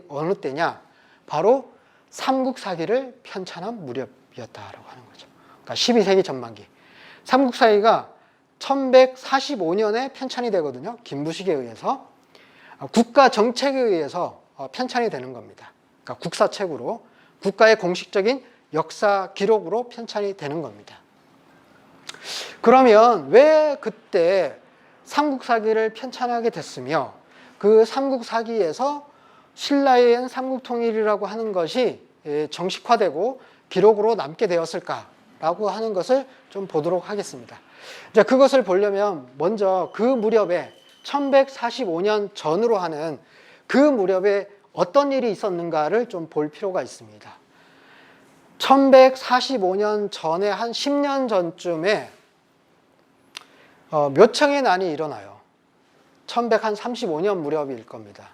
어느 때냐? 바로 삼국사기를 편찬한 무렵이었다라고 하는 거죠. 그러니까 12세기 전반기. 삼국사기가 1145년에 편찬이 되거든요. 김부식에 의해서. 국가 정책에 의해서 편찬이 되는 겁니다. 그러니까 국사책으로, 국가의 공식적인 역사 기록으로 편찬이 되는 겁니다. 그러면 왜 그때 삼국사기를 편찬하게 됐으며 그 삼국사기에서 신라에 의한 삼국통일이라고 하는 것이 정식화되고 기록으로 남게 되었을까라고 하는 것을 좀 보도록 하겠습니다. 자, 그것을 보려면 먼저 그 무렵에 1145년 전으로 하는 그 무렵에 어떤 일이 있었는가를 좀 볼 필요가 있습니다. 1145년 전에 한 10년 전쯤에 묘청의 난이 일어나요. 1135년 무렵일 겁니다.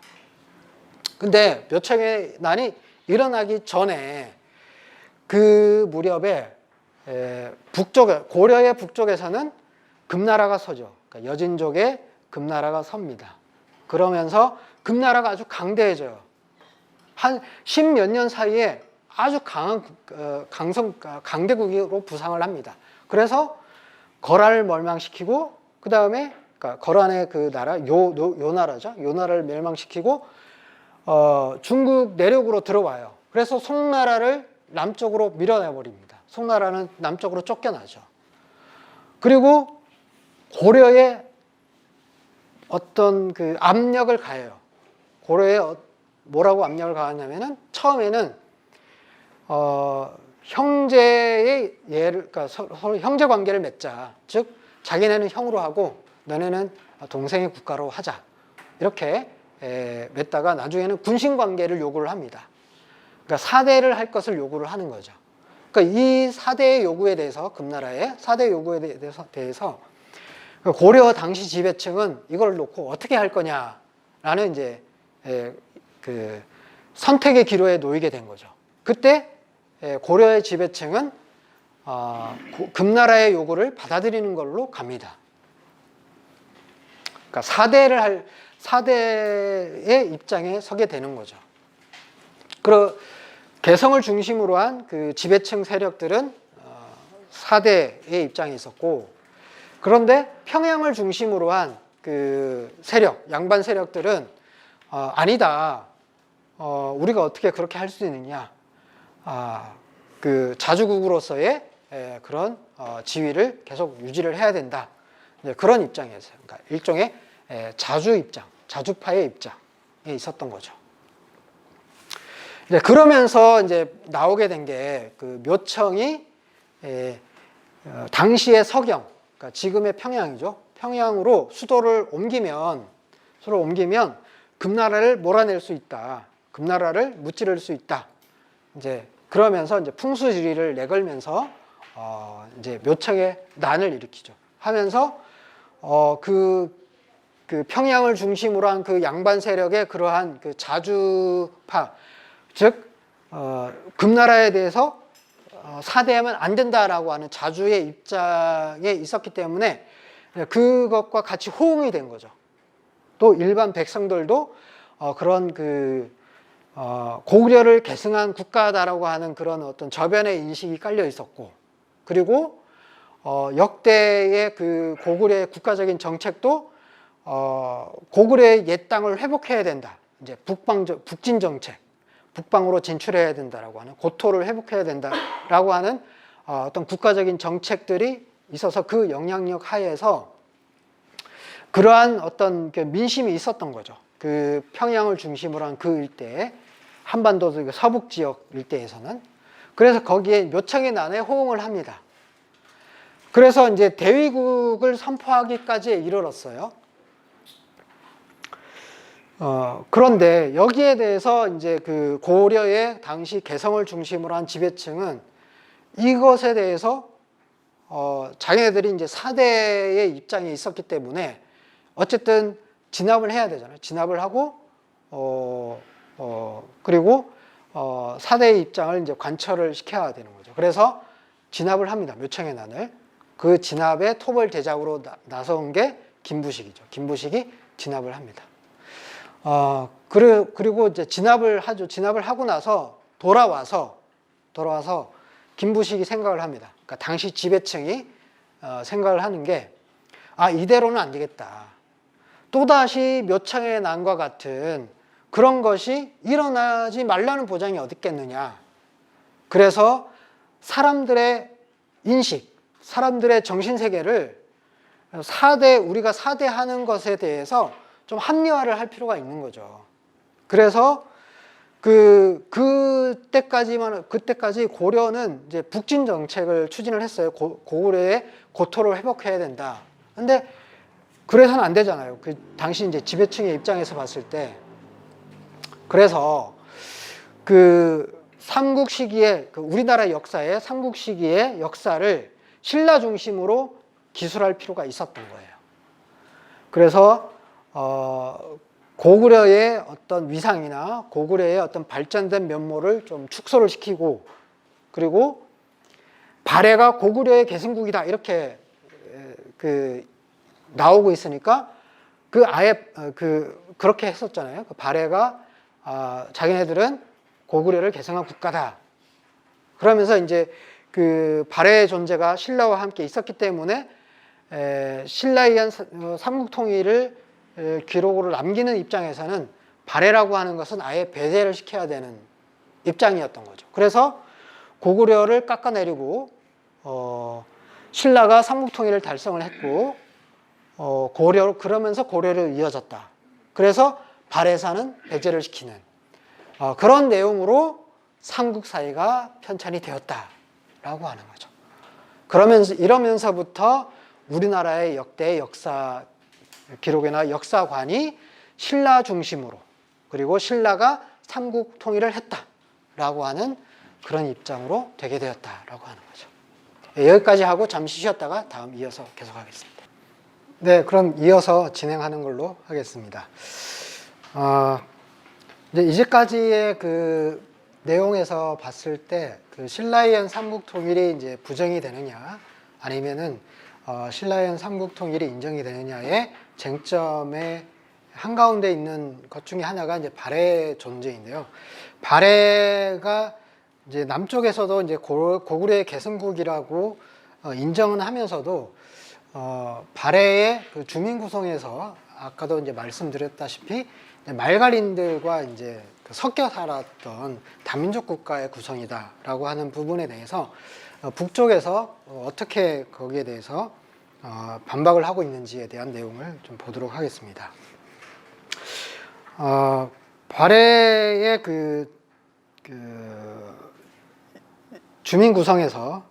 근데 묘청의 난이 일어나기 전에 그 무렵에 고려의 북쪽에서는 금나라가 서죠. 그러니까 여진족의 금나라가 섭니다. 그러면서 금나라가 아주 강대해져요. 한 10몇 년 사이에 아주 강한 강대국으로 부상을 합니다. 그래서 거란을 멸망시키고, 그 다음에 그러니까 거란의 그 나라 요 나라죠. 요 나라를 멸망시키고 중국 내륙으로 들어와요. 그래서 송나라를 남쪽으로 밀어내 버립니다. 송나라는 남쪽으로 쫓겨나죠. 그리고 고려에 어떤 그 압력을 가해요. 고려에 뭐라고 압력을 가하냐면은 처음에는 그러니까 서로 형제 관계를 맺자. 즉 자기네는 형으로 하고 너네는 동생의 국가로 하자. 이렇게 맺다가 나중에는 군신 관계를 요구를 합니다. 그러니까 사대를 할 것을 요구를 하는 거죠. 그러니까 이 사대의 요구에 대해서, 금나라의 사대 요구에 대해서 고려 당시 지배층은 이걸 놓고 어떻게 할 거냐라는 이제 그 선택의 기로에 놓이게 된 거죠. 그때 고려의 지배층은 금나라의 요구를 받아들이는 걸로 갑니다. 그러니까 사대의 입장에 서게 되는 거죠. 개성을 중심으로 한 그 지배층 세력들은 사대의 입장에 있었고, 그런데 평양을 중심으로 한 그 세력, 양반 세력들은 아니다. 우리가 어떻게 그렇게 할 수 있느냐. 그 자주국으로서의 그런 지위를 계속 유지를 해야 된다. 그런 입장이었어요. 그러니까 일종의 자주파의 입장에 있었던 거죠. 그러면서 이제 나오게 된 게 그 묘청이 당시의 서경, 그러니까 지금의 평양이죠. 평양으로 수도를 옮기면 금나라를 몰아낼 수 있다. 금나라를 무찌를 수 있다. 이제 그러면서 이제 풍수지리를 내걸면서 이제 묘청의 난을 일으키죠. 하면서 그 평양을 중심으로 한 그 양반 세력의 그러한 그 자주파, 즉 금나라에 대해서 사대하면 안 된다라고 하는 자주의 입장에 있었기 때문에 그것과 같이 호응이 된 거죠. 또 일반 백성들도 그런 고구려를 계승한 국가다라고 하는 그런 어떤 저변의 인식이 깔려 있었고, 그리고 역대의 그 고구려의 국가적인 정책도 고구려의 옛 땅을 회복해야 된다. 이제 북진 정책, 북방으로 진출해야 된다라고 하는, 고토를 회복해야 된다라고 하는 어떤 국가적인 정책들이 있어서 그 영향력 하에서 그러한 어떤 민심이 있었던 거죠. 그 평양을 중심으로 한 그 일대에, 한반도 서북 지역 일대에서는. 그래서 거기에 묘청의 난에 호응을 합니다. 그래서 이제 대위국을 선포하기까지 이르렀어요. 그런데 여기에 대해서 이제 그 고려의 당시 개성을 중심으로 한 지배층은 이것에 대해서 자기네들이 이제 사대의 입장에 있었기 때문에 어쨌든 진압을 해야 되잖아요. 진압을 하고 그리고 사대의 입장을 이제 관철을 시켜야 되는 거죠. 그래서 진압을 합니다. 묘청의 난을. 그 진압의 토벌 대장으로 나선 게 김부식이죠. 김부식이 진압을 합니다. 그리고 이제 진압을 하죠. 진압을 하고 나서 돌아와서 김부식이 생각을 합니다. 그러니까 당시 지배층이 생각을 하는 게, 이대로는 안 되겠다. 또다시 묘청의 난과 같은 그런 것이 일어나지 말라는 보장이 어디 있겠느냐. 그래서 사람들의 인식, 사람들의 정신세계를 우리가 사대하는 것에 대해서 좀 합리화를 할 필요가 있는 거죠. 그래서 그때까지 고려는 이제 북진 정책을 추진을 했어요. 고구려의 고토를 회복해야 된다. 근데 그래서는 안 되잖아요. 그 당시 이제 지배층의 입장에서 봤을 때. 그래서 그 삼국 시기에, 우리나라 역사의 삼국 시기의 역사를 신라 중심으로 기술할 필요가 있었던 거예요. 그래서 고구려의 어떤 위상이나 고구려의 어떤 발전된 면모를 좀 축소를 시키고, 그리고 발해가 고구려의 계승국이다 이렇게 나오고 있으니까 그렇게 했었잖아요. 발해가 자기네들은 고구려를 계승한 국가다. 그러면서 이제 그 발해의 존재가 신라와 함께 있었기 때문에 신라에 의한 삼국 통일을 기록으로 남기는 입장에서는 발해라고 하는 것은 아예 배제를 시켜야 되는 입장이었던 거죠. 그래서 고구려를 깎아내리고 신라가 삼국 통일을 달성을 했고 그러면서 고려를 이어졌다. 그래서 발해사는 배제를 시키는 그런 내용으로 삼국 사이가 편찬이 되었다라고 하는 거죠. 이러면서부터 우리나라의 역대 역사 기록이나 역사관이 신라 중심으로, 그리고 신라가 삼국 통일을 했다라고 하는 그런 입장으로 되게 되었다라고 하는 거죠. 여기까지 하고 잠시 쉬었다가 다음 이어서 계속하겠습니다. 네, 그럼 이어서 진행하는 걸로 하겠습니다. 이제까지의 그 내용에서 봤을 때 그 신라에 의한 삼국 통일이 이제 부정이 되느냐, 아니면은 신라에 의한 삼국 통일이 인정이 되느냐의 쟁점의 한가운데 있는 것 중에 하나가 이제 발해 존재인데요. 발해가 이제 남쪽에서도 이제 고구려의 계승국이라고 인정은 하면서도 발해의 그 주민 구성에서 아까도 이제 말씀드렸다시피 말갈인들과 이제 섞여 살았던 다민족 국가의 구성이다라고 하는 부분에 대해서 북쪽에서 어떻게 거기에 대해서 반박을 하고 있는지에 대한 내용을 좀 보도록 하겠습니다. 발해의 그 주민 구성에서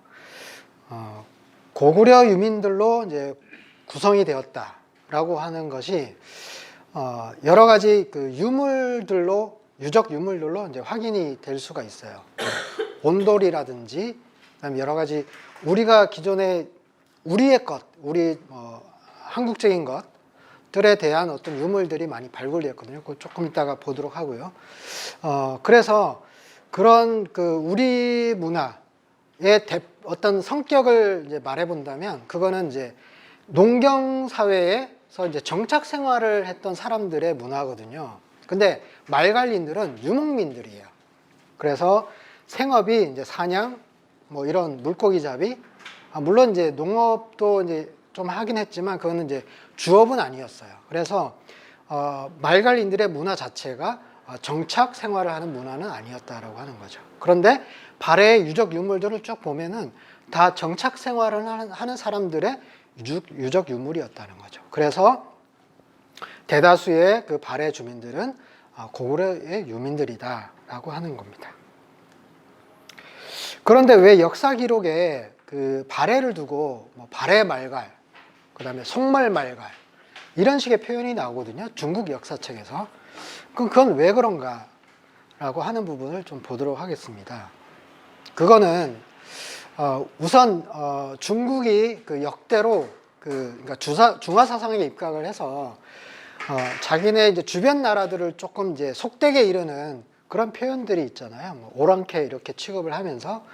고구려 유민들로 이제 구성이 되었다라고 하는 것이 여러 가지 그 유적 유물들로 이제 확인이 될 수가 있어요. 온돌이라든지, 그다음에 여러 가지 우리가 기존에 우리의 것, 한국적인 것들에 대한 어떤 유물들이 많이 발굴되었거든요. 그거 조금 이따가 보도록 하고요. 그래서 그런 그 우리 문화의 어떤 성격을 이제 말해본다면, 그거는 이제 농경 사회에서 이제 정착 생활을 했던 사람들의 문화거든요. 근데 말갈린들은 유목민들이에요. 그래서 생업이 이제 사냥, 뭐 이런 물고기 잡이, 물론 이제 농업도 이제 좀 하긴 했지만 그거는 이제 주업은 아니었어요. 그래서 말갈인들의 문화 자체가 정착 생활을 하는 문화는 아니었다라고 하는 거죠. 그런데 발해의 유적 유물들을 쭉 보면은 다 정착 생활을 하는 사람들의 유적 유물이었다는 거죠. 그래서 대다수의 그 발해 주민들은 고구려의 유민들이다라고 하는 겁니다. 그런데 왜 역사 기록에 그 발해를 두고 뭐 발해 말갈, 그다음에 송말 말갈 이런 식의 표현이 나오거든요. 중국 역사책에서. 그건 왜 그런가라고 하는 부분을 좀 보도록 하겠습니다. 그거는 우선 중국이 그 역대로 그러니까 중화 사상에 입각을 해서 자기네 이제 주변 나라들을 조금 이제 속되게 이르는 그런 표현들이 있잖아요. 뭐 오랑캐 이렇게 취급을 하면서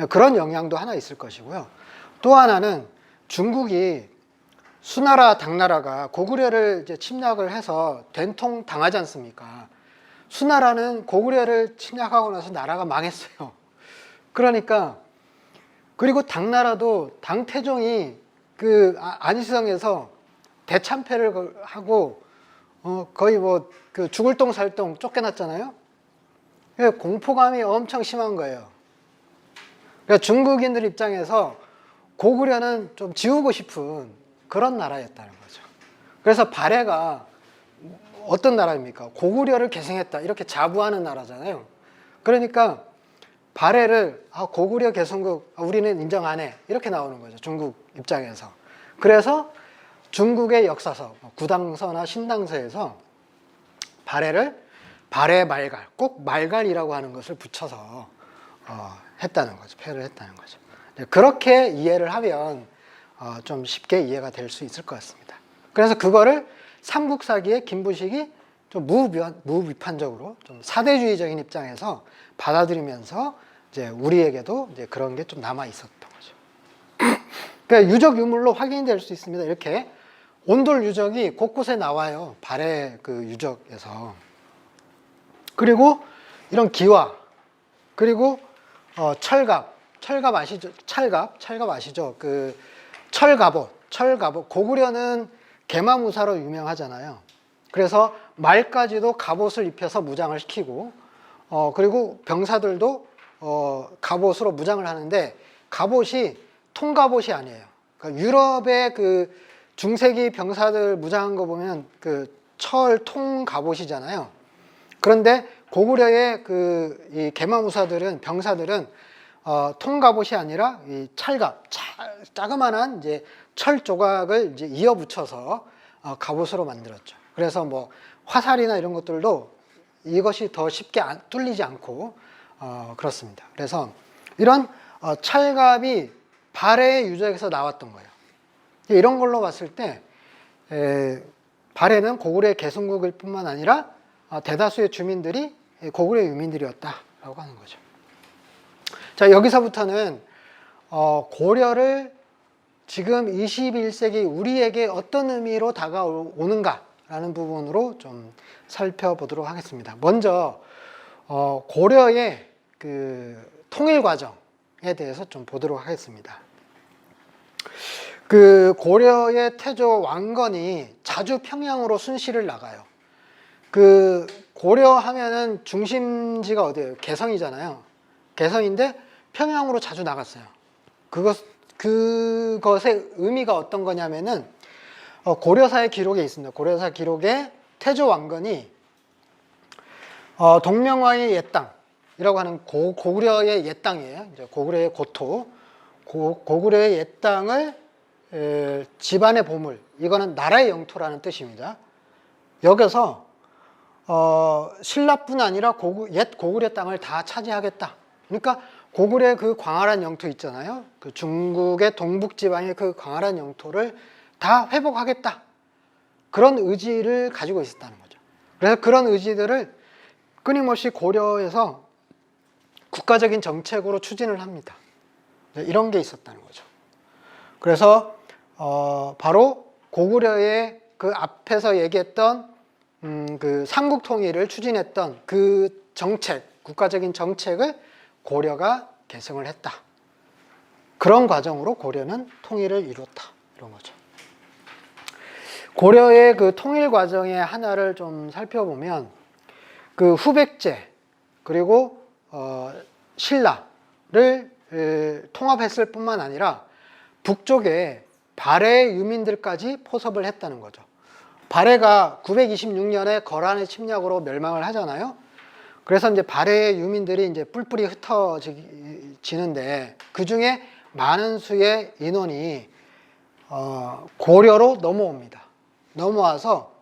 그런 영향도 하나 있을 것이고요. 또 하나는 중국이 수나라, 당나라가 고구려를 이제 침략을 해서 된통 당하지 않습니까? 수나라는 고구려를 침략하고 나서 나라가 망했어요. 그러니까 그리고 당나라도 당태종이 그 안시성에서 대참패를 하고 거의 뭐 그 죽을 똥 살 똥 쫓겨났잖아요. 공포감이 엄청 심한 거예요. 그러니까 중국인들 입장에서 고구려는 좀 지우고 싶은 그런 나라였다는 거죠. 그래서 발해가 어떤 나라입니까? 고구려를 계승했다 이렇게 자부하는 나라잖아요. 그러니까 발해를 고구려 계승국 우리는 인정 안 해 이렇게 나오는 거죠. 중국 입장에서. 그래서 중국의 역사서 구당서나 신당서에서 발해를 발해 말갈, 꼭 말갈이라고 하는 것을 붙여서 했다는 거죠. 표현을 했다는 거죠. 그렇게 이해를 하면 좀 쉽게 이해가 될 수 있을 것 같습니다. 그래서 그거를 삼국사기의 김부식이 좀 무비판적으로 좀 사대주의적인 입장에서 받아들이면서 이제 우리에게도 이제 그런 게 좀 남아 있었던 거죠. 그러니까 유적 유물로 확인이 될 수 있습니다. 이렇게 온돌 유적이 곳곳에 나와요. 발해 그 유적에서. 그리고 이런 기와, 그리고 철갑 아시죠? 철갑 아시죠? 그 철갑옷. 고구려는 개마무사로 유명하잖아요. 그래서 말까지도 갑옷을 입혀서 무장을 시키고, 그리고 병사들도 갑옷으로 무장을 하는데 갑옷이 통갑옷이 아니에요. 그러니까 유럽의 그 중세기 병사들 무장한 거 보면 그 철 통갑옷이잖아요. 그런데 고구려의 그 이 개마무사들은 병사들은 통갑옷이 아니라 이 찰갑, 자그만한 이제 철 조각을 이제 이어 붙여서 갑옷으로 만들었죠. 그래서 뭐 화살이나 이런 것들도 이것이 더 쉽게 뚫리지 않고 그렇습니다. 그래서 이런 찰갑이 발해의 유적에서 나왔던 거예요. 이런 걸로 봤을 때 발해는 고구려의 계승국일 뿐만 아니라 대다수의 주민들이 고구려의 유민들이었다라고 하는 거죠. 자, 여기서부터는 고려를 지금 21세기 우리에게 어떤 의미로 다가오는가라는 부분으로 좀 살펴보도록 하겠습니다. 먼저 고려의 그 통일 과정에 대해서 좀 보도록 하겠습니다. 그 고려의 태조 왕건이 자주 평양으로 순시를 나가요. 그 고려 하면은 중심지가 어디예요? 개성이잖아요. 개성인데 평양으로 자주 나갔어요. 그것의 의미가 어떤 거냐면은 고려사의 기록에 있습니다. 고려사 기록에 태조 왕건이 동명화의 옛 땅이라고 하는 고구려의 옛 땅이에요. 이제 고구려의 고토, 고구려의 옛 땅을 집안의 보물, 이거는 나라의 영토라는 뜻입니다. 여기서 신라뿐 아니라 옛 고구려 땅을 다 차지하겠다. 그러니까 고구려의 그 광활한 영토 있잖아요. 그 중국의 동북 지방의 그 광활한 영토를 다 회복하겠다. 그런 의지를 가지고 있었다는 거죠. 그래서 그런 의지들을 끊임없이 고려에서 국가적인 정책으로 추진을 합니다. 이런 게 있었다는 거죠. 그래서 바로 고구려의 그 앞에서 얘기했던 그 삼국 통일을 추진했던 그 정책, 국가적인 정책을 고려가 계승을 했다. 그런 과정으로 고려는 통일을 이뤘다. 이런 거죠. 고려의 그 통일 과정의 하나를 좀 살펴보면 그 후백제 그리고 신라를 통합했을 뿐만 아니라 북쪽에 발해 유민들까지 포섭을 했다는 거죠. 발해가 926년에 거란의 침략으로 멸망을 하잖아요. 그래서 이제 발해의 유민들이 이제 뿔뿔이 흩어지는데 그 중에 많은 수의 인원이 고려로 넘어옵니다. 넘어와서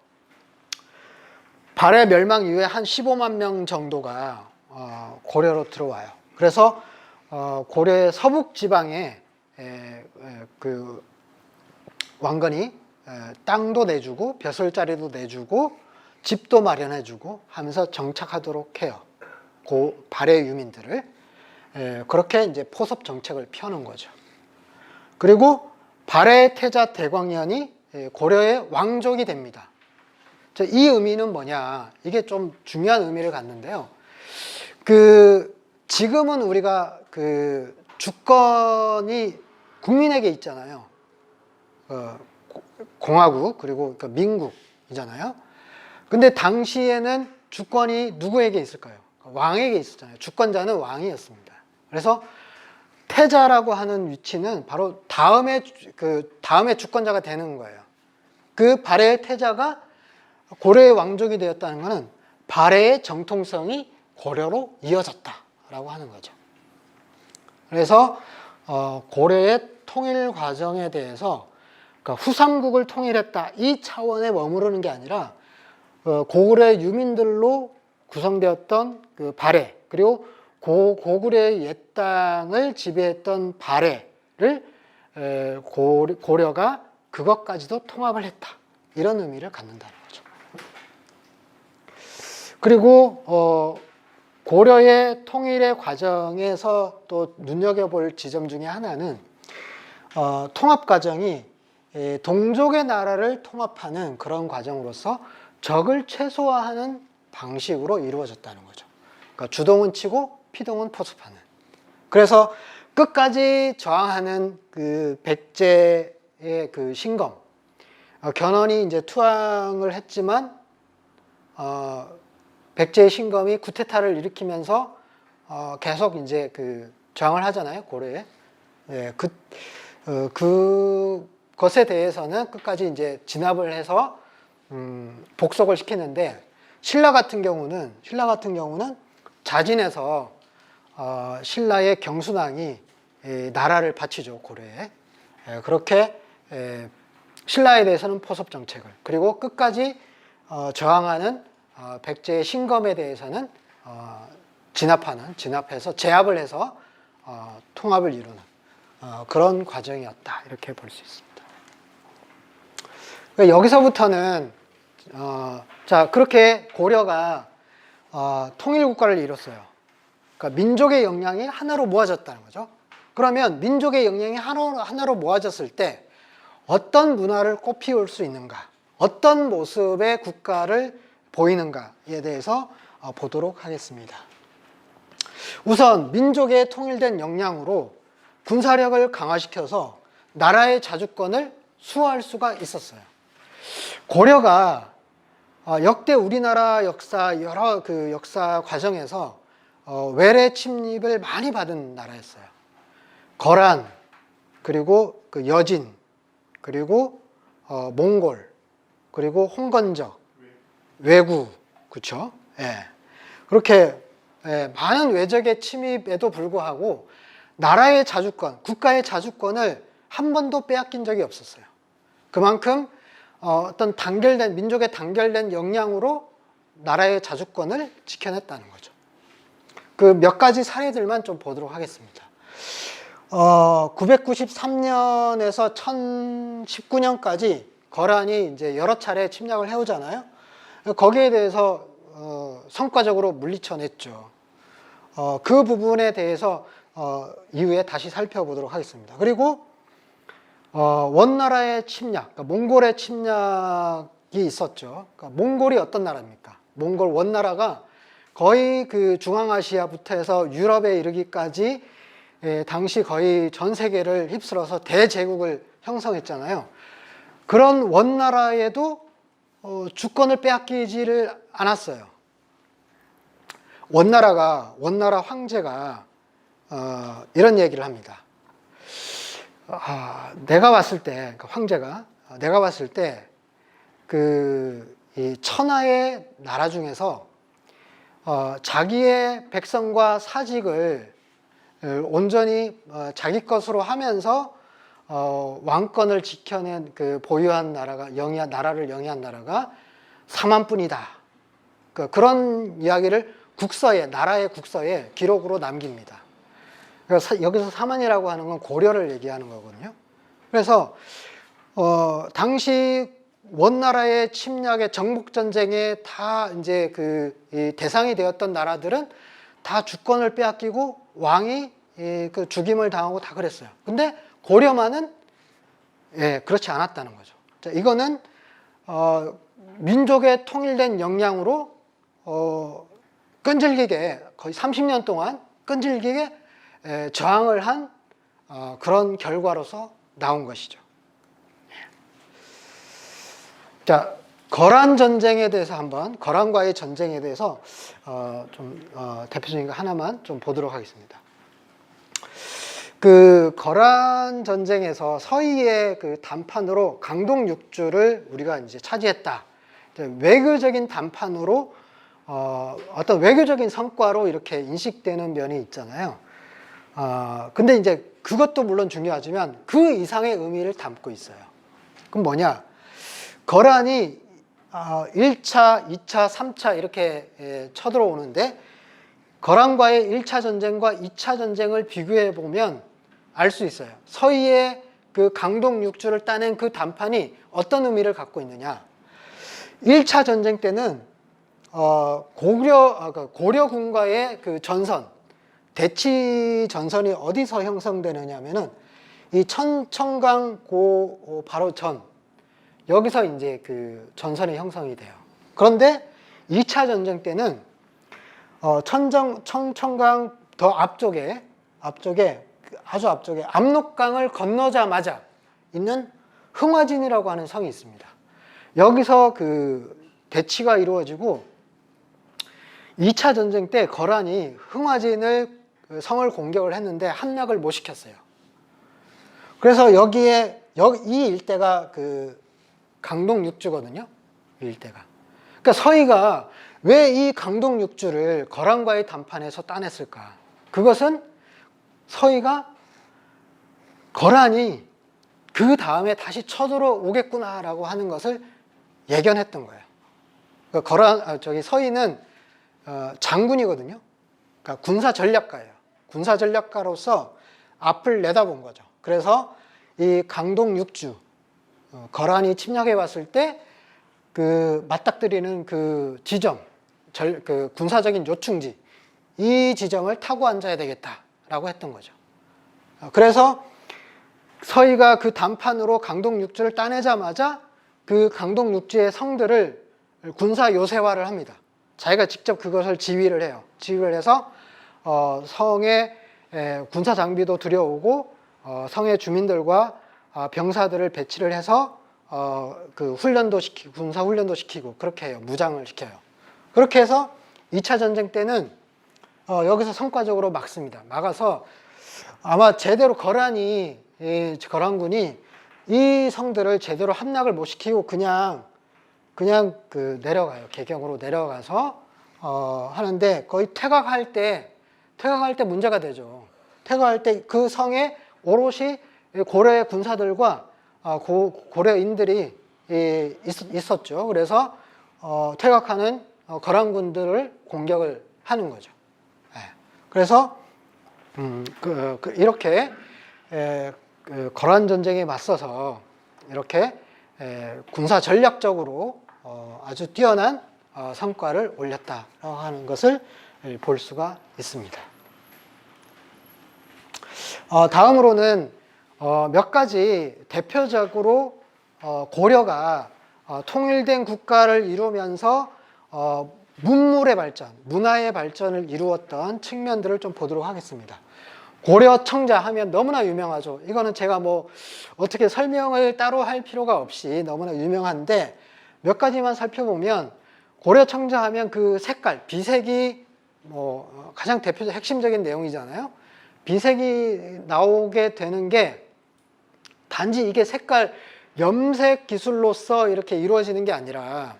발해 멸망 이후에 한 15만 명 정도가 고려로 들어와요. 그래서 고려의 서북 지방에 그 왕건이 땅도 내주고 벼슬자리도 내주고 집도 마련해주고 하면서 정착하도록 해요. 발해 유민들을 그렇게 이제 포섭 정책을 펴는 거죠. 그리고 발해 태자 대광년이 고려의 왕족이 됩니다. 이 의미는 뭐냐? 이게 좀 중요한 의미를 갖는데요. 지금은 우리가 주권이 국민에게 있잖아요. 공화국 그리고 민국이잖아요. 근데 당시에는 주권이 누구에게 있을까요? 왕에게 있었잖아요. 주권자는 왕이었습니다. 그래서 태자라고 하는 위치는 바로 다음에 주권자가 되는 거예요. 그 발해의 태자가 고려의 왕족이 되었다는 것은 발해의 정통성이 고려로 이어졌다라고 하는 거죠. 그래서 고려의 통일 과정에 대해서 그러니까 후삼국을 통일했다 이 차원에 머무르는 게 아니라 고구려의 유민들로 구성되었던 그 발해 그리고 고구려의 옛 땅을 지배했던 발해를 고려가 그것까지도 통합을 했다 이런 의미를 갖는다는 거죠. 그리고 고려의 통일의 과정에서 또 눈여겨볼 지점 중에 하나는 통합 과정이 동족의 나라를 통합하는 그런 과정으로서 적을 최소화하는 방식으로 이루어졌다는 거죠. 그러니까 주동은 치고 피동은 포섭하는. 그래서 끝까지 저항하는 그 백제의 그 신검, 견훤이 이제 투항을 했지만 백제의 신검이 쿠데타를 일으키면서 계속 이제 저항을 하잖아요, 고려에. 네, 그것에 대해서는 끝까지 이제 진압을 해서 복속을 시키는데 신라 같은 경우는 자진해서 신라의 경순왕이 나라를 바치죠, 고려에. 그렇게 신라에 대해서는 포섭 정책을 그리고 끝까지 저항하는 백제의 신검에 대해서는 진압해서 제압을 해서 통합을 이루는 그런 과정이었다 이렇게 볼 수 있습니다. 그러니까 여기서부터는 자 그렇게 고려가 통일국가를 이뤘어요. 그러니까 민족의 역량이 하나로 모아졌다는 거죠. 그러면 민족의 역량이 하나로 모아졌을 때 어떤 문화를 꽃피울 수 있는가, 어떤 모습의 국가를 보이는가에 대해서 보도록 하겠습니다. 우선 민족의 통일된 역량으로 군사력을 강화시켜서 나라의 자주권을 수호할 수가 있었어요. 고려가 역대 우리나라 여러 역사 과정에서 외래 침입을 많이 받은 나라였어요. 거란, 그리고 여진, 그리고 몽골, 그리고 홍건적, 왜구, 그렇죠? 예. 그렇게 많은 외적의 침입에도 불구하고 나라의 자주권, 국가의 자주권을 한 번도 빼앗긴 적이 없었어요. 그만큼 어떤 민족의 단결된 역량으로 나라의 자주권을 지켜냈다는 거죠. 그 몇 가지 사례들만 좀 보도록 하겠습니다. 993년에서 1019년까지 거란이 이제 여러 차례 침략을 해오잖아요. 거기에 대해서 성과적으로 물리쳐냈죠. 그 부분에 대해서 이후에 다시 살펴보도록 하겠습니다. 그리고 원나라의 침략, 그러니까 몽골의 침략이 있었죠. 그러니까 몽골이 어떤 나라입니까? 몽골 원나라가 거의 그 중앙아시아부터 해서 유럽에 이르기까지 당시 거의 전 세계를 휩쓸어서 대제국을 형성했잖아요. 그런 원나라에도 주권을 빼앗기지를 않았어요. 원나라 황제가 이런 얘기를 합니다. 내가 봤을 때, 그러니까 황제가 내가 봤을 때 이 천하의 나라 중에서 자기의 백성과 사직을 온전히 자기 것으로 하면서 왕권을 지켜낸 보유한 나라를 영위한 나라가 사만뿐이다. 그런 이야기를 나라의 국서에 기록으로 남깁니다. 그래서 여기서 사만이라고 하는 건 고려를 얘기하는 거거든요. 그래서 당시 원나라의 침략에 정복전쟁에 다 이제 이 대상이 되었던 나라들은 다 주권을 빼앗기고 왕이 죽임을 당하고 다 그랬어요. 근데 고려만은 그렇지 않았다는 거죠. 자, 이거는 민족의 통일된 역량으로 끈질기게 거의 30년 동안 끈질기게 저항을 한 그런 결과로서 나온 것이죠. 자, 거란 전쟁에 대해서 거란과의 전쟁에 대해서 대표적인 거 하나만 좀 보도록 하겠습니다. 거란 전쟁에서 서희의 단판으로 강동 6주를 우리가 이제 차지했다. 외교적인 단판으로 어떤 외교적인 성과로 이렇게 인식되는 면이 있잖아요. 근데 이제 그것도 물론 중요하지만 그 이상의 의미를 담고 있어요. 그럼 뭐냐? 거란이 1차, 2차, 3차 이렇게 쳐들어오는데 거란과의 1차 전쟁과 2차 전쟁을 비교해 보면 알 수 있어요. 서희의 강동 6주를 따낸 그 단판이 어떤 의미를 갖고 있느냐? 1차 전쟁 때는 고려군과의 대치 전선이 어디서 형성되느냐 하면은 이 청강 바로 여기서 이제 전선이 형성이 돼요. 그런데 2차 전쟁 때는 청천강 더 앞쪽에 아주 앞쪽에 압록강을 건너자마자 있는 흥화진이라고 하는 성이 있습니다. 여기서 대치가 이루어지고 2차 전쟁 때 거란이 흥화진을 성을 공격을 했는데 함락을 못 시켰어요. 그래서 이 일대가 강동 6주거든요. 이 일대가. 그러니까 서희가 왜 이 강동 6주를 거란과의 단판에서 따냈을까? 그것은 서희가 거란이 그 다음에 다시 쳐들어오겠구나라고 하는 것을 예견했던 거예요. 서희는 장군이거든요. 그러니까 군사 전략가예요. 군사 전략가로서 앞을 내다본 거죠. 그래서 이 강동 6주 거란이 침략해 왔을 때 맞닥뜨리는 지점, 군사적인 요충지, 이 지점을 타고 앉아야 되겠다라고 했던 거죠. 그래서 서희가 단판으로 강동 6주를 따내자마자 강동 6주의 성들을 군사 요새화를 합니다. 자기가 직접 그것을 지휘를 해요. 지휘를 해서 성에 군사 장비도 들여오고 성의 주민들과 병사들을 배치를 해서 군사 훈련도 시키고 그렇게 해요. 무장을 시켜요. 그렇게 해서 2차 전쟁 때는 여기서 성과적으로 막습니다. 막아서 아마 제대로 거란군이 이 성들을 제대로 함락을 못 시키고 그냥 내려가요. 개경으로 내려가서 하는데 거의 퇴각할 때 문제가 되죠. 퇴각할 때 그 성에 오롯이 고려의 군사들과 고려인들이 있었죠. 그래서 퇴각하는 거란군들을 공격을 하는 거죠. 그래서 이렇게 거란 전쟁에 맞서서 이렇게 군사 전략적으로 아주 뛰어난 성과를 올렸다고 하는 것을 볼 수가 있습니다. 다음으로는 몇 가지 대표적으로 고려가 통일된 국가를 이루면서 문물의 발전, 문화의 발전을 이루었던 측면들을 좀 보도록 하겠습니다. 고려 청자 하면 너무나 유명하죠. 이거는 제가 뭐 어떻게 설명을 따로 할 필요가 없이 너무나 유명한데 몇 가지만 살펴보면 고려 청자 하면 그 색깔, 비색이 뭐 가장 대표적 핵심적인 내용이잖아요. 비색이 나오게 되는 게 단지 이게 색깔 염색 기술로서 이렇게 이루어지는 게 아니라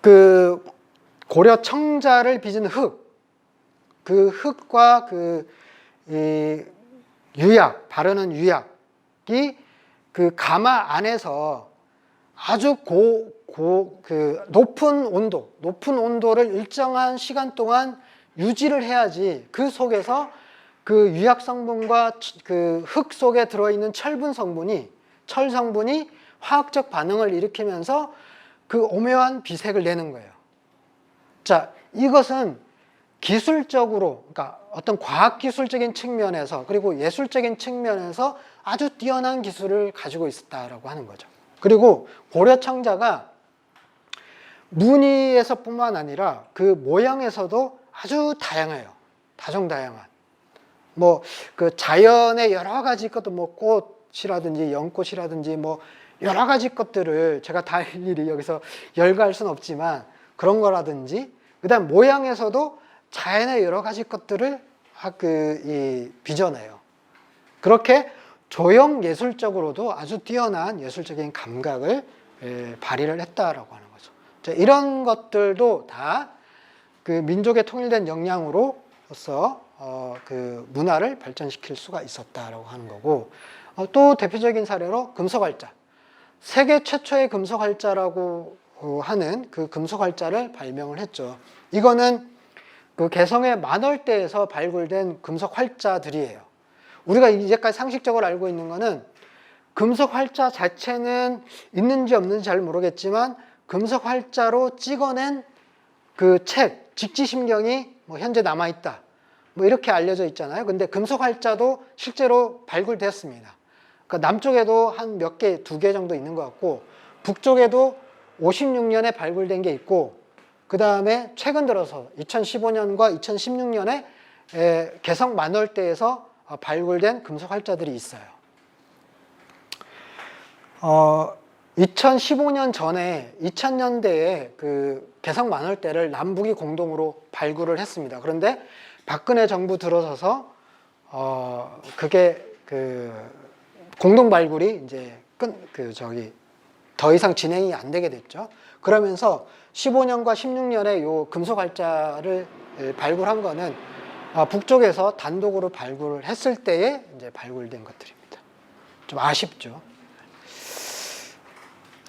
그 고려 청자를 빚은 흙, 그 흙과 이 유약, 바르는 유약이 그 가마 안에서 아주 높은 온도를 일정한 시간 동안 유지를 해야지 그 속에서 그 유약 성분과 그 흙 속에 들어있는 철 성분이 화학적 반응을 일으키면서 그 오묘한 비색을 내는 거예요. 자, 이것은 기술적으로, 그러니까 어떤 과학기술적인 측면에서 그리고 예술적인 측면에서 아주 뛰어난 기술을 가지고 있었다라고 하는 거죠. 그리고 고려 청자가 무늬에서뿐만 아니라 그 모양에서도 아주 다양해요. 다종다양한. 뭐 그 자연의 여러 가지 것도 뭐 꽃이라든지 연꽃이라든지 뭐 여러 가지 것들을 제가 다 일일이 여기서 열거할 수는 없지만 그런 거라든지 그다음 모양에서도 자연의 여러 가지 것들을 빚어내요. 그렇게 조형 예술적으로도 아주 뛰어난 예술적인 감각을 발휘를 했다라고 하는 거죠. 자, 이런 것들도 다 그 민족의 통일된 역량으로서 그 문화를 발전시킬 수가 있었다라고 하는 거고, 또 대표적인 사례로 금속활자. 세계 최초의 금속활자라고 하는 그 금속활자를 발명을 했죠. 이거는 그 개성의 만월대에서 발굴된 금속활자들이에요. 우리가 이제까지 상식적으로 알고 있는 거는 금속활자 자체는 있는지 없는지 잘 모르겠지만 금속활자로 찍어낸 그 책, 직지심경이 뭐 현재 남아있다. 뭐 이렇게 알려져 있잖아요. 근데 금속활자도 실제로 발굴됐습니다. 그러니까 남쪽에도 한 몇 개, 2개 정도 있는 것 같고 북쪽에도 56년에 발굴된 게 있고 그 다음에 최근 들어서 2015년과 2016년에 개성 만월대에서 발굴된 금속활자들이 있어요. 2015년 전에 2000년대에 그 개성 만월대를 남북이 공동으로 발굴을 했습니다. 그런데 박근혜 정부 들어서서 그게 그 공동 발굴이 이제 더 이상 진행이 안 되게 됐죠. 그러면서 15년과 16년에 요 금속활자를 발굴한 거는 북쪽에서 단독으로 발굴을 했을 때에 이제 발굴된 것들입니다. 좀 아쉽죠.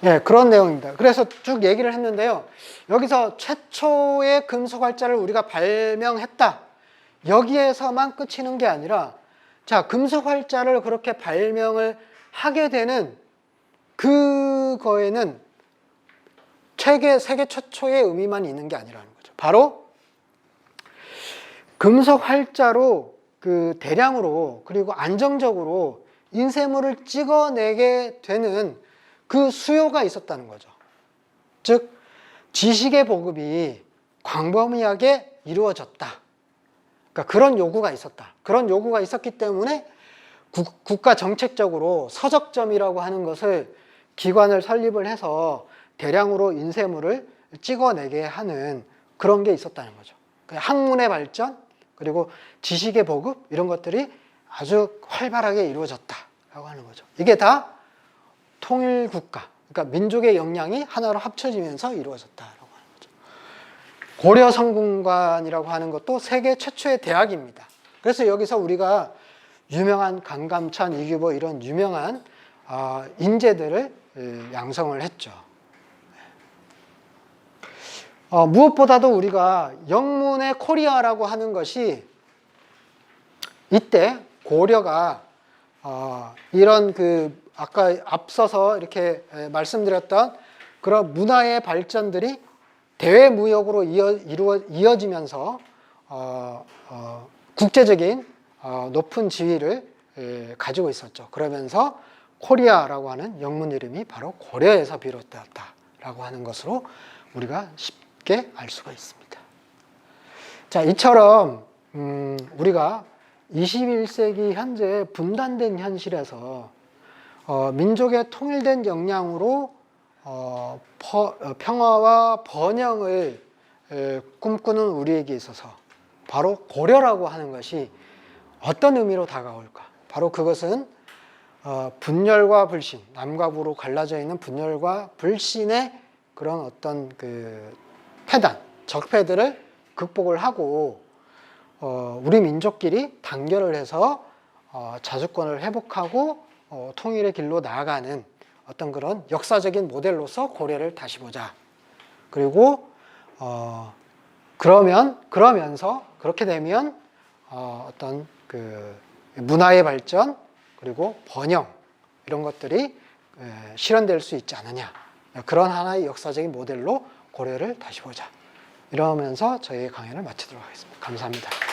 네, 그런 내용입니다. 그래서 쭉 얘기를 했는데요. 여기서 최초의 금속활자를 우리가 발명했다. 여기에서만 끝이는 게 아니라 자, 금속활자를 그렇게 발명을 하게 되는 그거에는 세계 최초의 의미만 있는 게 아니라는 거죠. 바로 금속활자로 그 대량으로 그리고 안정적으로 인쇄물을 찍어내게 되는 그 수요가 있었다는 거죠. 즉 지식의 보급이 광범위하게 이루어졌다. 그러니까 그런 요구가 있었다. 그런 요구가 있었기 때문에 국가 정책적으로 서적점이라고 하는 것을 기관을 설립을 해서 대량으로 인쇄물을 찍어내게 하는 그런 게 있었다는 거죠. 학문의 발전 그리고 지식의 보급 이런 것들이 아주 활발하게 이루어졌다라고 하는 거죠. 이게 다 통일국가, 그러니까 민족의 역량이 하나로 합쳐지면서 이루어졌다라고 하는 거죠. 고려성군관이라고 하는 것도 세계 최초의 대학입니다. 그래서 여기서 우리가 유명한 강감찬, 이규보 이런 유명한 인재들을 양성을 했죠. 무엇보다도 우리가 영문의 코리아라고 하는 것이 이때 고려가 이런 그 아까 앞서서 이렇게 말씀드렸던 그런 문화의 발전들이 대외무역으로 이어지면서 국제적인 높은 지위를 가지고 있었죠. 그러면서 코리아라고 하는 영문 이름이 바로 고려에서 비롯되었다라고 하는 것으로 우리가 쉽게 알 수가 있습니다. 자, 이처럼 우리가 21세기 현재 분단된 현실에서 민족의 통일된 역량으로 평화와 번영을 꿈꾸는 우리에게 있어서 바로 고려라고 하는 것이 어떤 의미로 다가올까? 바로 그것은 분열과 불신, 남과 부로 갈라져 있는 분열과 불신의 그런 어떤 그 패단, 적패들을 극복을 하고 우리 민족끼리 단결을 해서 자주권을 회복하고 통일의 길로 나아가는 어떤 그런 역사적인 모델로서 고려를 다시 보자. 그리고 그러면서 그렇게 되면 어떤 그 문화의 발전 그리고 번영 이런 것들이 실현될 수 있지 않느냐. 그런 하나의 역사적인 모델로 고려를 다시 보자. 이러면서 저희의 강연을 마치도록 하겠습니다. 감사합니다.